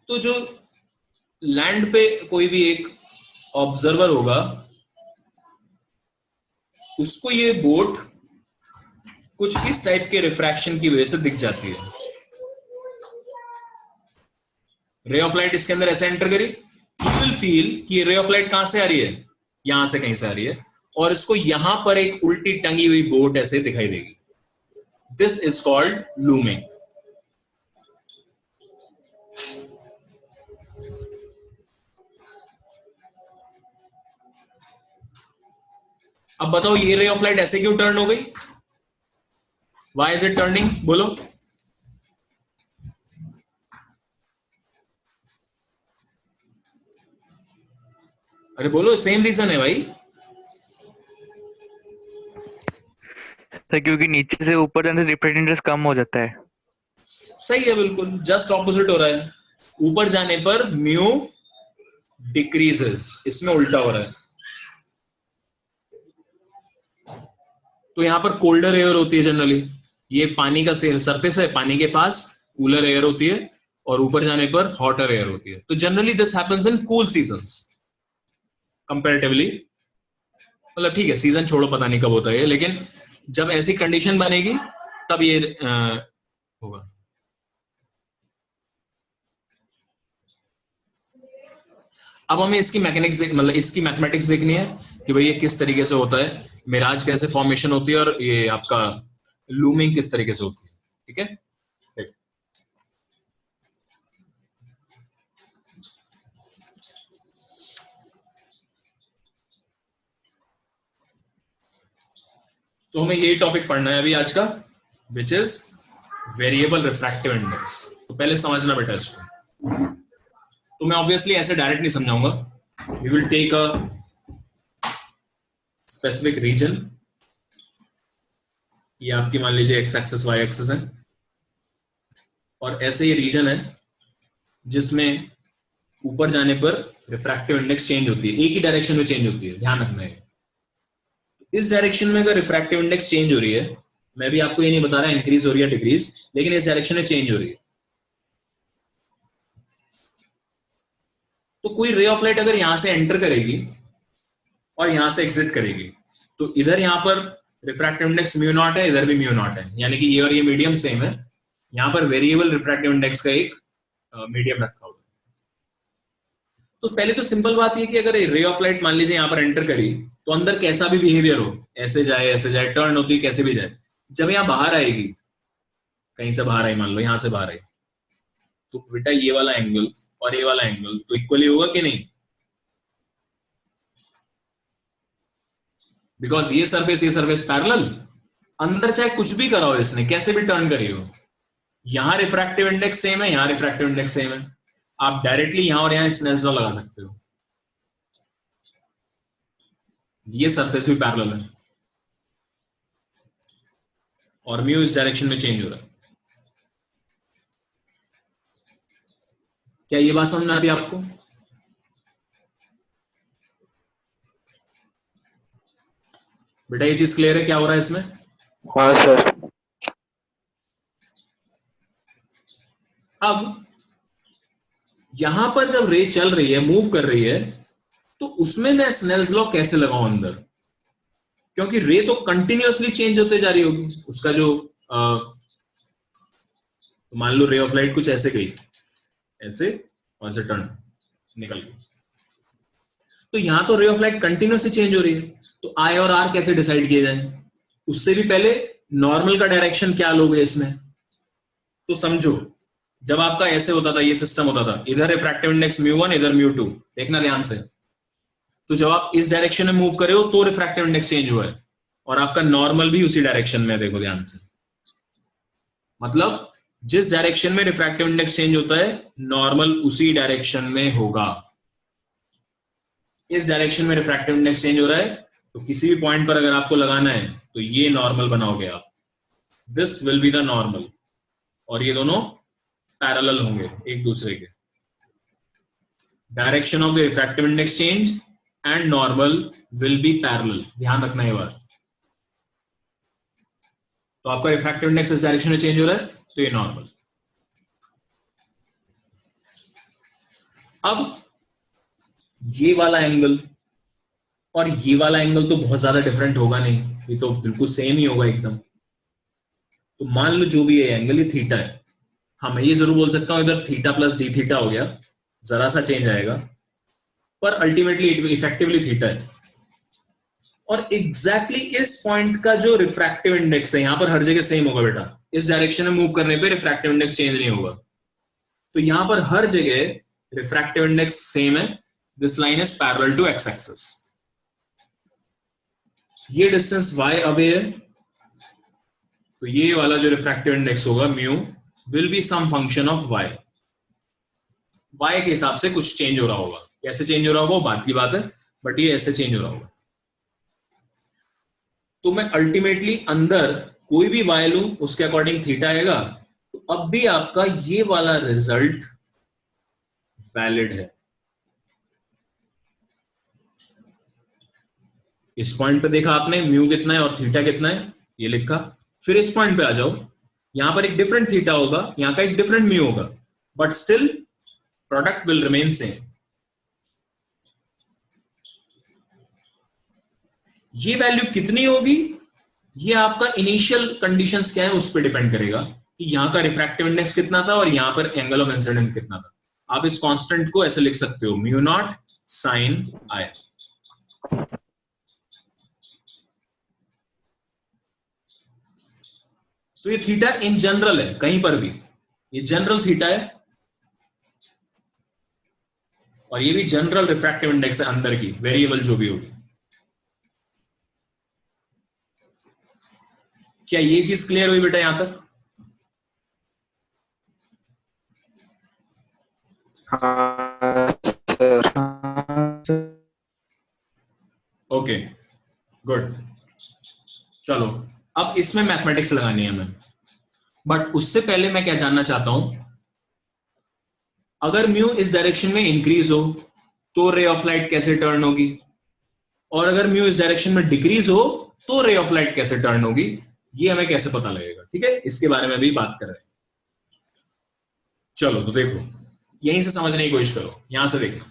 तो जो लैंड पे कोई भी एक ऑब्जर्वर होगा उसको ये बोट कुछ इस टाइप के रिफ्रैक्शन की वजह से दिख जाती है। रे ऑफ लाइट इसके अंदर ऐसे एंटर करी, यू विल फील कि ये रे ऑफ लाइट कहां से आ रही है, यहां से कहीं से आ रही है, और इसको यहां पर एक उल्टी टंगी हुई बोट ऐसे दिखाई देगी। This is called looming. अब बताओ ये रे ऑफ लाइट ऐसे क्यों टर्न हो गई, व्हाई इज इट टर्निंग, बोलो। अरे बोलो, सेम रीजन है भाई। सर क्योंकि नीचे से ऊपर जाने से रिफ्रैक्टिव इंडेक्स कम हो जाता है। सही है, बिल्कुल जस्ट ऑपोजिट हो रहा है। ऊपर जाने पर म्यू डिक्रीजेस, इसमें उल्टा हो रहा है। तो यहाँ पर कोल्डर एयर होती है जनरली, ये पानी का सरफेस है, पानी के पास कूलर एयर होती है और ऊपर जाने पर हॉटर एयर होती है। तो generally this happens in cool seasons comparatively, मतलब ठीक है सीजन छोड़ो पता नहीं कब होता है, लेकिन जब ऐसी कंडीशन बनेगी तब ये होगा। अब हमें इसकी मैकेनिक्स मतलब इसकी मैथमेटिक्स देखनी है कि भाई ये किस तरीके से होता है, मिराज कैसे फॉर्मेशन होती है, और ये आपका लूमिंग किस तरीके से होती है। ठीक है, तो हमें यही टॉपिक पढ़ना है अभी आज का, which is variable refractive index. तो पहले समझना बेटा इसको, तो मैं ऑब्वियसली ऐसे डायरेक्ट नहीं समझाऊंगा, we will take a specific region, ये आपकी मान लीजिए एक्स एक्सिस वाई एक्सिस है, और ऐसे ये रीजन है जिसमें ऊपर जाने पर रिफ्रैक्टिव इंडेक्स चेंज होती है, एक ही डायरेक्शन में चेंज होती है, ध्यान रखना है। इस डायरेक्शन में अगर रिफ्रैक्टिव इंडेक्स चेंज हो रही है, मैं भी आपको ये नहीं बता रहा इंक्रीज हो रही है डिक्रीज, लेकिन इस डायरेक्शन में चेंज हो रही है, तो कोई रे ऑफ लाइट अगर यहां से एंटर करेगी और यहां से एग्जिट करेगी, तो इधर यहां पर रिफ्रैक्टिव इंडेक्स म्यू नॉट है, इधर भी म्यू नॉट है, यानी कि ये और ये मीडियम सेम है, यहां पर वेरिएबल रिफ्रैक्टिव इंडेक्स का एक मीडियम रखा हुआ है। तो पहले तो सिंपल बात ये कि अगर रे ऑफ लाइट मान लीजिए यहां पर एंटर करी, तो अंदर कैसा भी बिहेवियर हो, ऐसे जाए टर्न होती कैसे भी जाए, जब यहां बाहर आएगी, कहीं से बाहर आई, मान लो यहां से बाहर आई, तो बेटा ये वाला एंगल और ये वाला एंगल तो इक्वली होगा कि नहीं, बिकॉज ये सरफेस पैरेलल, अंदर चाहे कुछ भी करा हो इसने, कैसे भी टर्न करी हो, यहां रिफ्रैक्टिव इंडेक्स सेम है, यहां रिफ्रैक्टिव इंडेक्स सेम है, आप डायरेक्टली यहां और यहां स्नेल्स लॉ लगा सकते हो, ये सरफेस भी पैरेलल है और म्यू इस डायरेक्शन में चेंज हो रहा है। क्या ये बात समझ में आती है आपको? बेटा ये चीज क्लियर है क्या हो रहा है इसमें? हाँ सर। अब यहां पर जब रे चल रही है, मूव कर रही है, तो उसमें मैं स्नेल्स लॉ कैसे लगाऊं अंदर, क्योंकि रे तो कंटिन्यूअसली चेंज होते जा रही होगी, उसका जो तो मान लो रे ऑफ लाइट कुछ ऐसे गई, ऐसे और से टर्न निकल गई, तो यहां तो ray of light continuously change हो रही है, तो आई और आर कैसे डिसाइड किए जाए, उससे भी पहले नॉर्मल का डायरेक्शन क्या लोगे इसमें। तो समझो जब आपका ऐसे होता था, ये सिस्टम होता था, इधर रिफ्रैक्टिव इंडेक्स μ1 इधर μ2, देखना ध्यान से, तो जब आप इस डायरेक्शन में मूव करे हो तो रिफ्रैक्टिव इंडेक्स चेंज हुआ है, और आपका नॉर्मल भी उसी डायरेक्शन में, देखो ध्यान से, मतलब जिस डायरेक्शन में रिफ्रैक्टिव इंडेक्स चेंज होता है, नॉर्मल उसी डायरेक्शन में होगा। इस डायरेक्शन में रिफ्रैक्टिव इंडेक्स चेंज हो रहा है, तो किसी भी पॉइंट पर अगर आपको लगाना है तो ये नॉर्मल बनाओगे आप, this will be the normal, और ये दोनों पैरेलल होंगे एक दूसरे के, direction of the refractive index change and normal will be parallel, ध्यान रखना ये बात। तो आपका रिफ्रैक्टिव इंडेक्स इस डायरेक्शन में चेंज हो रहा है, तो ये नॉर्मल। अब ये वाला एंगल और ये वाला एंगल तो बहुत ज्यादा डिफरेंट होगा नहीं, ये तो बिल्कुल सेम ही होगा एकदम, तो मान लो जो भी ये एंगल, ये थीटा है, हाँ मैं ये जरूर बोल सकता हूं इधर थीटा प्लस डी थीटा हो गया, जरा सा चेंज आएगा, पर अल्टीमेटली इफेक्टिवली थीटा है। और एग्जैक्टली इस पॉइंट का जो रिफ्रैक्टिव इंडेक्स है, यहां पर हर जगह सेम होगा बेटा, इस डायरेक्शन में मूव करने पे रिफ्रैक्टिव इंडेक्स चेंज नहीं होगा, तो यहां पर हर जगह रिफ्रैक्टिव इंडेक्स सेम है, this line is parallel to x axis, ये डिस्टेंस y अवे है, तो ये वाला जो रिफ्रैक्टिव इंडेक्स होगा mu will be some function of y, y के हिसाब से कुछ चेंज हो रहा होगा, कैसे चेंज हो रहा होगा वो बात की बात है, बट ये ऐसे चेंज हो रहा होगा। तो मैं अल्टीमेटली अंदर कोई भी y लूं उसके अकॉर्डिंग थीटा आएगा, तो अब भी आपका ये वाला रिजल्ट वैलिड है, इस पॉइंट पे देखा आपने म्यू कितना है और थीटा कितना है, ये लिखा। फिर इस पॉइंट पे आ जाओ, यहां पर एक डिफरेंट थीटा होगा, यहां का एक डिफरेंट म्यू होगा, but still product will remain same. ये वैल्यू कितनी होगी, ये आपका इनिशियल कंडीशंस क्या है उस पर डिपेंड करेगा कि यहां का रिफ्रैक्टिव इंडेक्स कितना था और यहां पर एंगल ऑफ इंसिडेंट कितना था। आप इस कांस्टेंट को ऐसे लिख सकते हो, म्यू नॉट साइन आई। तो ये थीटा इन जनरल है, कहीं पर भी ये जनरल थीटा है, और ये भी जनरल रिफ्रैक्टिव इंडेक्स है अंदर की वेरिएबल जो भी होगी। क्या ये चीज क्लियर हुई बेटा यहां तक? Okay good. चलो अब इसमें मैथमेटिक्स लगानी है हमें, बट उससे पहले मैं क्या जानना चाहता हूं, अगर म्यू इस डायरेक्शन में इंक्रीज हो तो रे ऑफ लाइट कैसे टर्न होगी, और अगर म्यू इस डायरेक्शन में डिक्रीज हो तो रे ऑफ लाइट कैसे टर्न होगी, ये हमें कैसे पता लगेगा? ठीक है, इसके बारे में भी बात कर रहे हैं। चलो तो देखो, यहीं से समझने की कोशिश करो, यहां से देखो,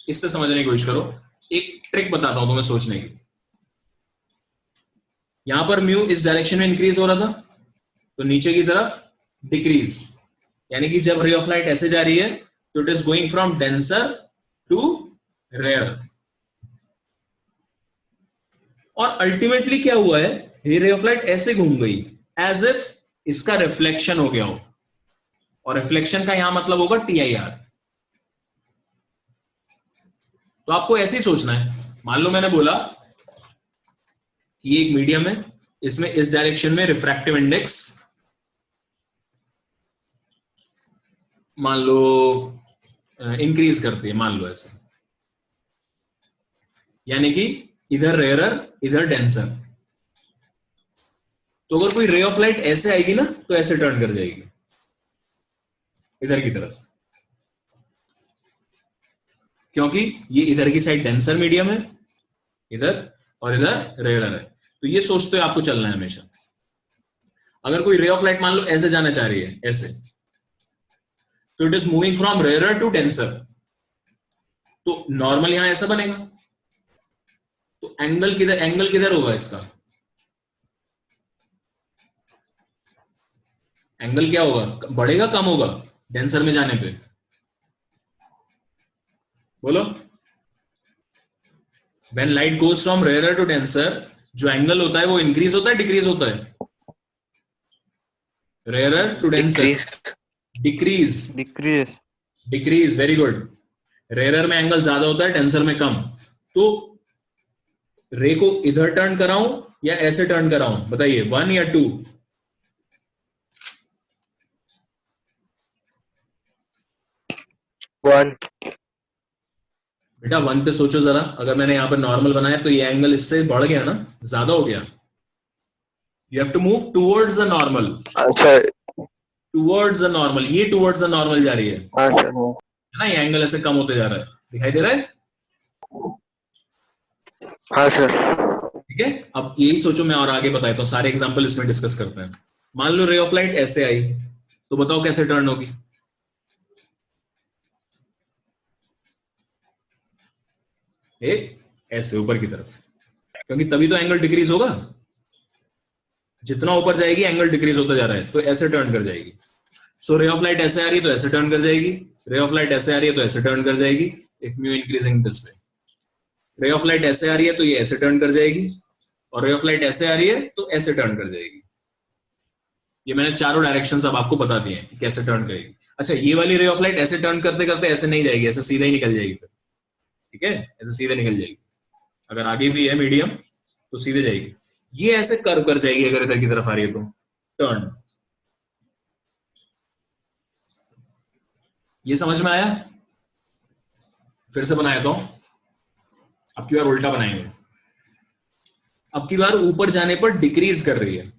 इससे समझने की कोशिश करो। एक ट्रिक बताता हूं तुम्हें सोचने की। यहां पर म्यू इस डायरेक्शन में इंक्रीज हो रहा था, तो नीचे की तरफ डिक्रीज, यानी कि जब रे ऑफ लाइट ऐसे जा रही है तो it is going from denser to rare, और अल्टीमेटली क्या हुआ है, ये रे ऑफ लाइट ऐसे घूम गई एज इफ इसका रिफ्लेक्शन हो गया हो, और रिफ्लेक्शन का यहां मतलब होगा TIR। तो आपको ऐसे ही सोचना है, मान लो मैंने बोला कि ये एक मीडियम है, इसमें इस डायरेक्शन में रिफ्रैक्टिव इंडेक्स मान लो इंक्रीज करती है, मान लो ऐसे, यानी कि इधर रेयरर इधर डेंसर। तो अगर कोई रे ऑफ लाइट ऐसे आएगी ना तो ऐसे टर्न कर जाएगी इधर की तरफ, क्योंकि ये इधर की साइड डेंसर मीडियम है इधर, और इधर रेयरर है। तो ये सोचते हुए आपको चलना है हमेशा। अगर कोई रे ऑफ लाइट मान लो ऐसे जाना चाह रही है ऐसे, तो it is moving from rarer to denser, तो नॉर्मल यहां ऐसा बनेगा, तो एंगल किधर होगा इसका, एंगल क्या होगा, बढ़ेगा कम होगा डेंसर में जाने पे, बोलो। When light goes from rarer to denser, जो एंगल होता है वो इंक्रीज होता है डिक्रीज होता है, rarer to denser decrease, decrease decrease, very good. Rarer में एंगल ज्यादा होता है डेंसर में कम। तो रे को इधर टर्न कराऊं या ऐसे टर्न कराऊं, बताइए, 1 या 2? वन। बेटा 1 पे सोचो जरा, अगर मैंने यहां पर नॉर्मल बनाया तो ये एंगल इससे बढ़ गया ना, ज्यादा हो गया। You have to move towards the normal, sir. Towards the normal, ये टुवर्ड्स द नॉर्मल जा रही है हाँ सर। ना, ये एंगल ऐसे कम होते जा रहा है, दिखाई दे रहा है? हाँ सर। ठीक है, अब यही सोचो, मैं और आगे बताता हूँ, सारे एग्जांपल इसमें डिस्कस करते हैं। मान लो रे ऑफ लाइट ऐसे आई, तो बताओ कैसे टर्न होगी? ऐसे ऊपर की तरफ, क्योंकि तभी तो एंगल डिक्रीज होगा, जितना ऊपर जाएगी एंगल डिक्रीज होता जा रहा है, तो ऐसे टर्न कर जाएगी। सो रे ऑफ लाइट ऐसे आ रही है तो ऐसे टर्न कर जाएगी, रे ऑफ लाइट ऐसे आ रही है तो ऐसे टर्न कर जाएगी, if mu increasing this way. Ray of light ऐसे आ रही है तो ये ऐसे टर्न कर जाएगी, और रे ऑफ लाइट ऐसे आ रही है तो ऐसे टर्न कर जाएगी। ये मैंने चारों डायरेक्शंस अब आपको बता दिए हैं कैसे टर्न करेगी। अच्छा, ये वाली रे ऑफ लाइट ऐसे टर्न करते करते ऐसे नहीं जाएगी, ऐसे सीधा ही निकल जाएगी फिर, ठीक है, ऐसे सीधे निकल जाएगी। अगर आगे भी है मीडियम तो सीधे जाएगी, ये ऐसे कर्व कर जाएगी अगर इधर की तरफ आ रही है तो टर्न। ये समझ में आया? फिर से बनाया तो, अब की बार उल्टा बनाएंगे, अब की बार ऊपर जाने पर डिक्रीज कर रही है,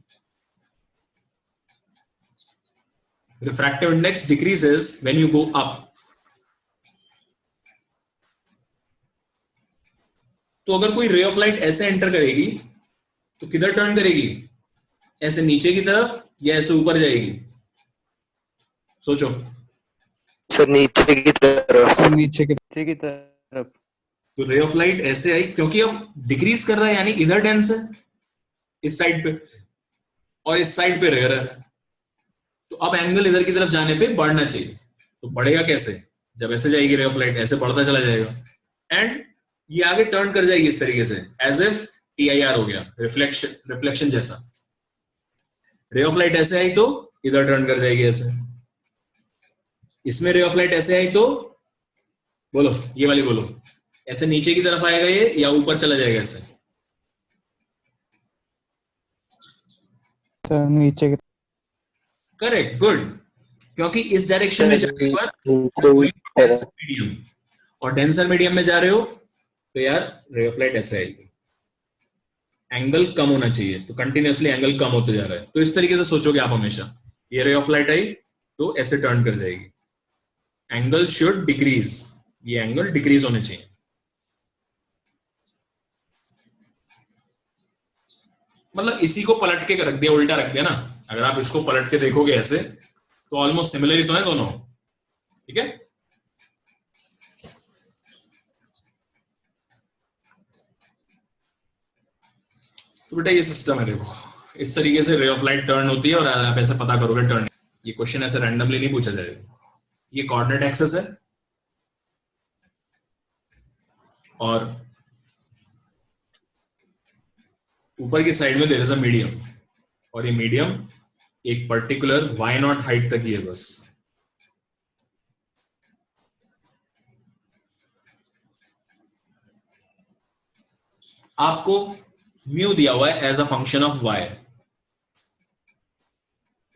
refractive index decreases when you go up. तो अगर कोई रे ऑफ लाइट ऐसे एंटर करेगी तो किधर टर्न करेगी, ऐसे नीचे की तरफ या ऐसे ऊपर जाएगी, सोचो। सर नीचे की तरफ। सर नीचे की नीचे की तरफ। तो रे ऑफ लाइट ऐसे आई, क्योंकि अब डिक्रीज कर रहा है, यानी इधर डेंस है इस साइड पे और इस साइड पे रेयर है, तो अब एंगल इधर की तरफ जाने पे बढ़ना चाहिए। तो बढ़ेगा कैसे, जब ऐसे जाएगी रे ऑफ लाइट ऐसे बढ़ता चला जाएगा एंड ये आगे टर्न कर जाएगी इस तरीके से, एज इफ TIR हो गया, रिफ्लेक्शन जैसा। रे ऑफ लाइट ऐसे आई तो इधर टर्न कर जाएगी ऐसे, इसमें रे ऑफ लाइट ऐसे आई तो बोलो, ये वाली बोलो, ऐसे नीचे की तरफ आएगा ये या ऊपर चला जाएगा ऐसे, सर नीचे की करेक्ट, गुड। क्योंकि इस डायरेक्शन में जाने पर डेंसर मीडियम, और डेंसर मीडियम में जा रहे हो तो यार रे ऑफ लाइट ऐसे आएगी, एंगल कम होना चाहिए, तो कंटिन्यूअसली एंगल कम होते जा रहा है। तो इस तरीके से सोचोगे आप हमेशा, ये रे ऑफ लाइट आई तो ऐसे टर्न कर जाएगी, एंगल शुड डिक्रीज, ये एंगल डिक्रीज होने चाहिए। मतलब इसी को पलट के रख दिया, उल्टा रख दिया ना, अगर आप इसको पलट के देखोगे ऐसे तो ऑलमोस्ट सिमिलर ही तो है दोनों, ठीक है। तो बेटा ये सिस्टम है, देखो इस तरीके से रे ऑफ लाइट टर्न होती है और आप ऐसे पता करोगे टर्न। ये क्वेश्चन ऐसे रैंडमली नहीं पूछा जाएगा। ये कोऑर्डिनेट एक्सिस है और ऊपर की साइड में देयर इज अ मीडियम, और ये मीडियम एक पर्टिकुलर y0 हाइट तक ही है बस। आपको म्यू दिया हुआ है as a function of y,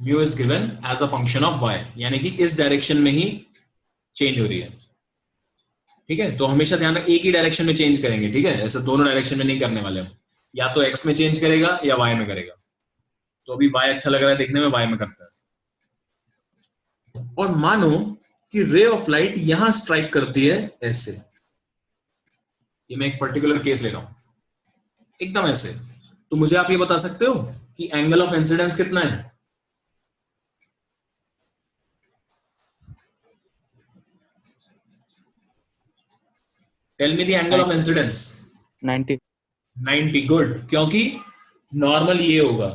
mu is given as a function of y, यानी कि इस डायरेक्शन में ही चेंज हो रही है, ठीक है। तो हमेशा ध्यान रख, एक ही डायरेक्शन में चेंज करेंगे, ठीक है, ऐसे दोनों डायरेक्शन में नहीं करने वाले हम, या तो x में चेंज करेगा या y में करेगा। तो अभी y अच्छा लग रहा है देखने में, y में करता है। और मानो कि रे ऑफ लाइट यहां स्ट्राइक करती है ऐसे, ये मैं एक पर्टिकुलर केस ले रहा हूं, एकदम ऐसे, तो मुझे आप ये बता सकते हो कि एंगल ऑफ इंसिडेंस कितना है? Tell me the angle of incidence. 90। 90, good. क्योंकि नॉर्मल ये होगा,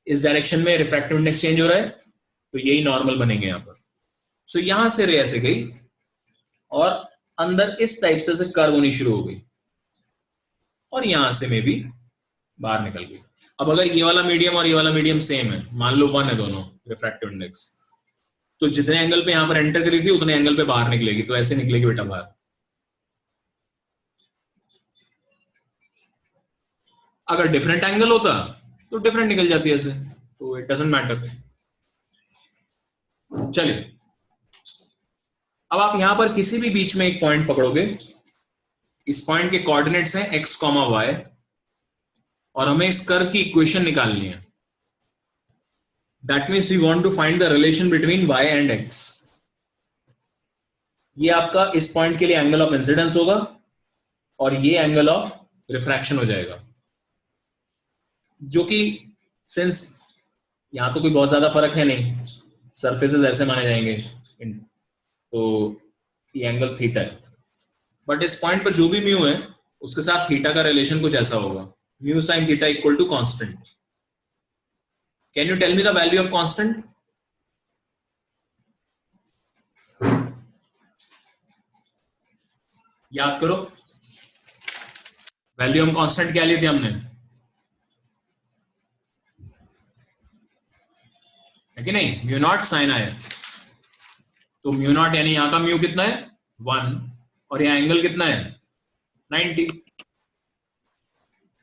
इस डायरेक्शन में रिफ्रैक्टिव इंडेक्स चेंज हो रहा है तो यही नॉर्मल बनेंगे यहाँ पर। सो यहां से रे ऐसे गई और अंदर इस टाइप से कर्व होनी शुरू हो गई और यहां से में भी बाहर निकल गई। अब अगर ये वाला मीडियम और ये वाला मीडियम सेम है, मान लो 1 है दोनों रिफ्रैक्टिव इंडेक्स, तो जितने एंगल पे यहां पर एंटर करेगी उतने एंगल पे बाहर निकलेगी, तो ऐसे निकलेगी बेटा बाहर। अगर डिफरेंट एंगल होता तो डिफरेंट निकल जाती है ऐसे, तो इट डजंट मैटर। चलिए अब आप यहां पर किसी भी बीच में एक पॉइंट पकड़ोगे, इस पॉइंट के कोऑर्डिनेट्स हैं x, y, और हमें इस कर्व की इक्वेशन निकालनी है। That means we want to find the relation between y and x। ये आपका इस पॉइंट के लिए एंगल ऑफ इंसिडेंस होगा और ये एंगल ऑफ रिफ्रैक्शन हो जाएगा, जो कि सिंस यहां तो कोई बहुत ज्यादा फर्क है नहीं, सरफेसेस ऐसे माने जाएंगे, तो ये एंगल थीटा है। बट इस पॉइंट पर जो भी म्यू है उसके साथ थीटा का रिलेशन कुछ ऐसा होगा, mu sine theta equal to constant. Can you tell me the value of constant? याद करो, वैल्यू ऑफ कांस्टेंट क्या ली थी हमने, है कि नहीं? म्यू नॉट साइन आया, तो म्यू नॉट यानी यहां का म्यू कितना है 1 और यहां एंगल कितना है 90,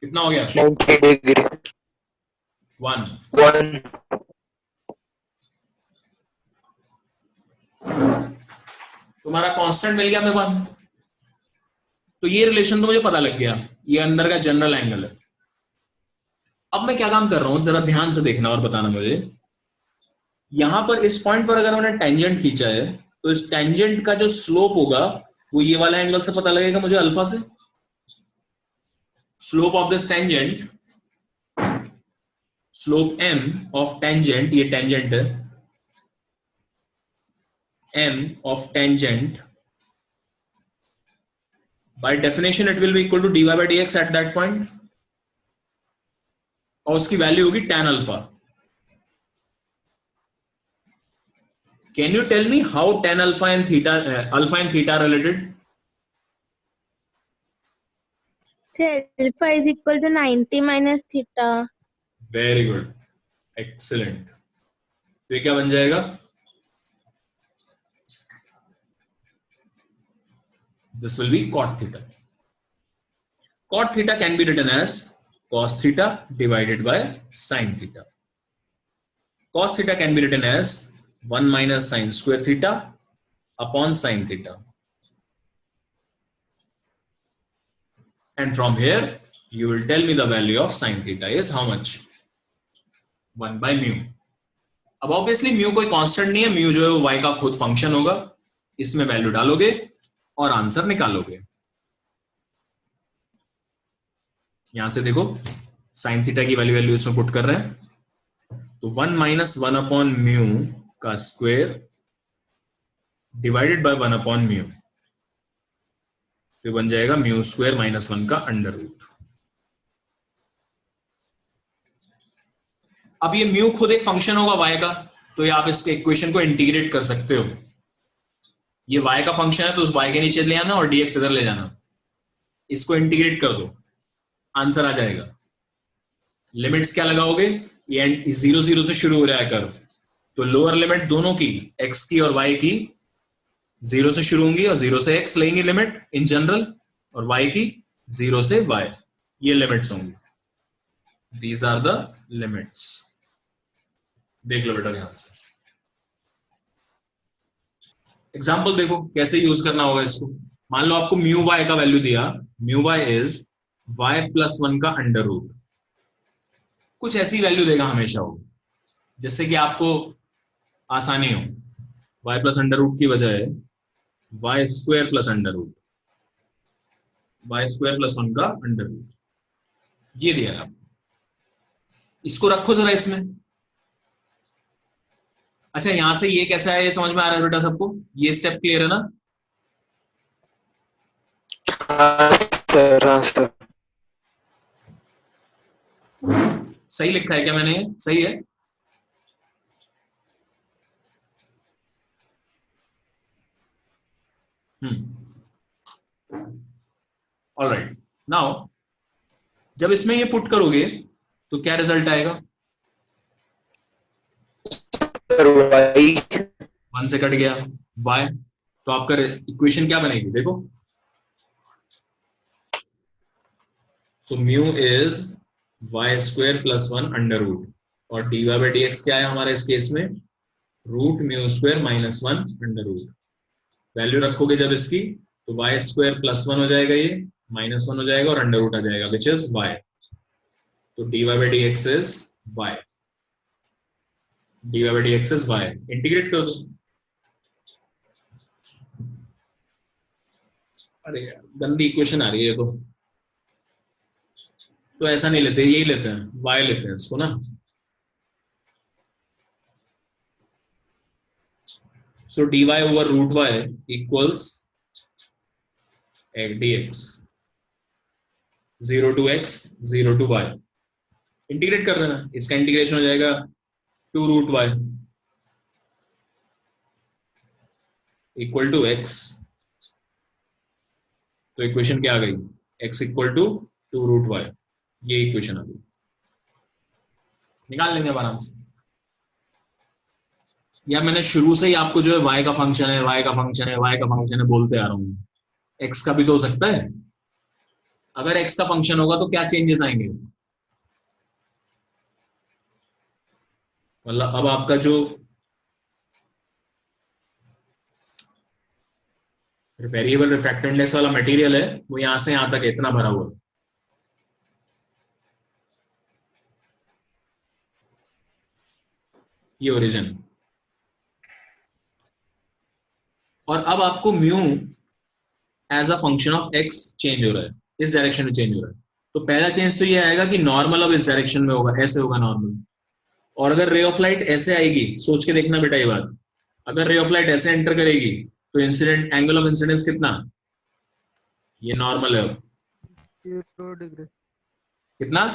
कितना हो गया 90 डिग्री 1। 1। तुम्हारा कांस्टेंट मिल गया मेरे 1, तो ये रिलेशन तो मुझे पता लग गया, ये अंदर का जनरल एंगल है। अब मैं क्या काम कर रहा हूं जरा ध्यान से देखना और बताना मुझे। यहां पर इस पॉइंट पर अगर मैंने टेंजेंट खींचा है तो इस टेंजेंट का जो स्लोप होगा वो ये वाला एंगल से पता लगेगा मुझे, अल्फा से। Slope of this tangent, slope m of tangent, ये टेंजेंट है, m of tangent by definition it will be equal to dy by dx at that point, और उसकी वैल्यू होगी tan alpha. Can you tell me how tan alpha and theta are related? So alpha is equal to 90 minus theta. Very good, excellent. तो ये क्या बन जाएगा? This will be cot theta. Cot theta can be written as cos theta divided by sin theta. Cos theta can be written as 1 minus sin square theta upon sin theta. And from here, you will tell me the value of sin theta is how much? 1 by mu. अब obviously mu कोई constant नहीं है, mu जो है वो y का खुद function होगा, इसमें वैल्यू डालोगे और आंसर निकालोगे. यहां से देखो sin थीटा की वैल्यू इसमें पुट कर रहे हैं, तो 1 माइनस 1 अपॉन म्यू का square divided by 1 upon mu, तो बन जाएगा म्यू स्क्वायर माइनस 1 का अंडर रूट. अब ये म्यू खुद एक फंक्शन होगा y का, तो ये आप इसके इक्वेशन को इंटीग्रेट कर सकते हो. ये y का फंक्शन है तो उस y के नीचे ले आना और dx इधर ले जाना, इसको इंटीग्रेट कर दो, आंसर आ जाएगा. लिमिट्स क्या लगाओगे? ये 0 0 से शुरू हो रहा है कर्व, तो लोअर लिमिट दोनों की, x की और y की 0 से शुरू होंगी और 0 से x लेंगे लिमिट इन जनरल, और y की 0 से y, ये लिमिट्स होंगी. These are the limits. देख लो बेटा ध्यान से. एग्जाम्पल देखो कैसे यूज करना होगा इसको. मान लो आपको म्यू y का वैल्यू दिया, mu y is y plus 1 का अंडर रूट. कुछ ऐसी वैल्यू देगा हमेशा वो, जिससे कि आपको आसानी हो. y प्लस अंडर रूट की बजाय y square plus under root, y square plus 1 का अंडर रूट, ये दिया आपको. इसको रखो जरा इसमें. अच्छा यहां से ये कैसा है, ये समझ में आ रहा है बेटा सबको? ये स्टेप क्लियर है ना? हाँ सर. सही लिखा है क्या मैंने? सही है. ऑलराइट. नाउ जब इसमें ये पुट करोगे तो क्या रिजल्ट आएगा? सर y 1 से कट गया y, तो आपका इक्वेशन क्या बनेगी देखो. So mu is y square plus 1 under root, और dy बाई dx क्या है हमारे इस केस में? Root mu square minus 1 under root. Value रखोगे जब इसकी, तो y स्क्वायर प्लस 1 हो जाएगा, ये माइनस 1 हो जाएगा और अंडर रूट आ जाएगा, विच इज y. तो dy by dx is y, dy by dx is y. Integrate कर दो. अरे यार गंदी इक्वेशन आ रही है तो ऐसा नहीं लेते, यही लेते हैं, y लेते हैं इसको ना. So dy over root y equals dx, 0 to x 0 to y. Integrate कर देना, इसका इंटीग्रेशन हो जाएगा 2 root y equal to x. तो इक्वेशन क्या आ गई? x equal to 2 root y. ये इक्वेशन आ गई. निकाल लेंगे आराम से. या मैंने शुरू से ही आपको जो है y का फंक्शन है, y का फंक्शन है, y का फंक्शन है बोलते आ रहा हूं. x का भी तो हो सकता है. अगर x का फंक्शन होगा तो क्या चेंजेस आएंगे? मतलब अब आपका जो वेरिएबल रिफ्रैक्टेडनेस वाला मटेरियल है वो यहां से यहां तक इतना भरा हुआ है. ये ओरिजिन. और अब आपको mu as a function of x change हो रहा है, इस डायरेक्शन में चेंज हो रहा है. तो पहला चेंज तो ये आएगा कि नॉर्मल अब इस डायरेक्शन में होगा, ऐसे होगा नॉर्मल। और अगर रे ऑफ लाइट ऐसे आएगी, सोच के देखना बेटा ये बात, अगर रे ऑफ लाइट ऐसे एंटर करेगी तो इंसिडेंट एंगल ऑफ इंसिडेंस कितना, ये नॉर्मल है अब, 0 डिग्री कितना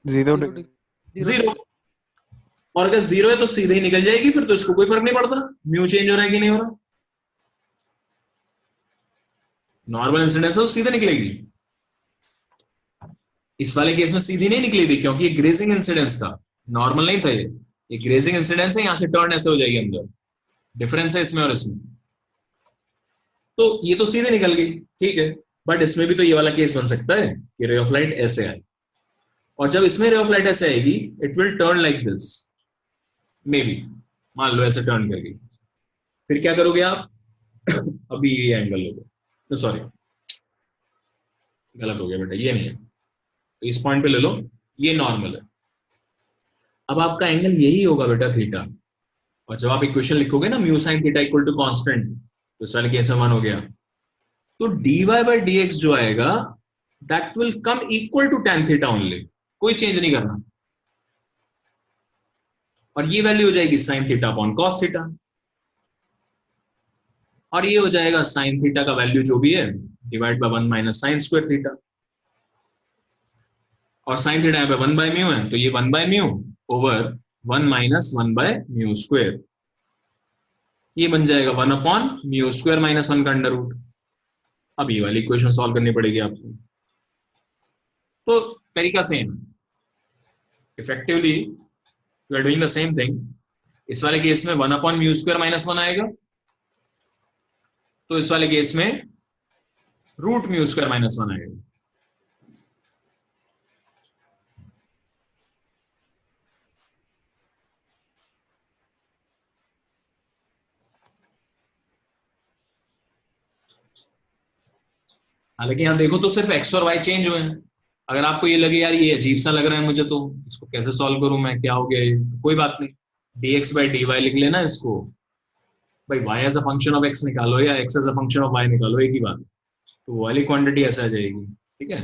0 0। और अगर 0 है तो सीधे ही निकल जाएगी, फिर तो इसको कोई फर्क नहीं पड़ता म्यू चेंज हो रहा है कि नहीं हो रहा, नॉर्मल इंसिडेंस है तो सीधे निकलेगी। इस वाले केस में सीधी नहीं निकली थी क्योंकि ये ग्रेजिंग इंसिडेंस था, नॉर्मल नहीं था, ये ग्रेजिंग इंसिडेंस है, यहां से टर्न ऐसे हो जाएगी अंदर, डिफरेंस है इसमें और इसमें। तो ये तो सीधे निकल गई, ठीक है, बट इसमें भी तो ये वाला केस बन सकता है कि रे ऑफ लाइट ऐसे आए, और जब इसमें रे ऑफ लाइट ऐसे आएगी it will turn like this, may be मान लो ऐसे टर्न कर गई, फिर क्या करोगे आप अभी ये एंगल लोगे, तो सॉरी गलत हो गया बेटा, ये नहीं है, तो इस पॉइंट पे ले लो, ये नॉर्मल है। अब आपका एंगल यही होगा बेटा थीटा, और जब आप इक्वेशन लिखोगे ना mu sine theta equal to constant, तो इस वाले केस में 1 हो गया, तो dy बाय dx जो आएगा that will come equal to tan theta only, कोई चेंज नहीं करना, और ये वैल्यू हो जाएगी sin theta upon cos theta, और ये हो जाएगा sin थीटा का वैल्यू जो भी है divide by 1 minus sine square theta, और sin थीटा यहाँ पे 1 बाय म्यू है, तो ये 1 by mu over 1 minus 1 by mu square, ये बन जाएगा 1 अपॉन म्यू स्क्वायर माइनस 1 का अंडर रूट। अब ये वाली इक्वेशन सॉल्व करनी पड़ेगी आपको, तो तरीका same, effectively you are doing the same thing. इस वाले केस में 1 अपॉन म्यू स्क्वायर माइनस 1 आएगा, तो इस वाले केस में रूट म्यू स्क्वायर माइनस 1 आएगा। हालांकि यहां देखो तो सिर्फ एक्स और वाई चेंज हुए हैं, अगर आपको ये लगे यार ये अजीब सा लग रहा है मुझे, तो इसको कैसे सॉल्व करूं मैं, क्या हो गया ये, कोई बात नहीं, dx बाई dy लिख लेना इसको, भाई y as a function of x निकालो या x as a function of y निकालो, एक ही बात, तो वो वाली क्वांटिटी ऐसा आ जाएगी, ठीक है।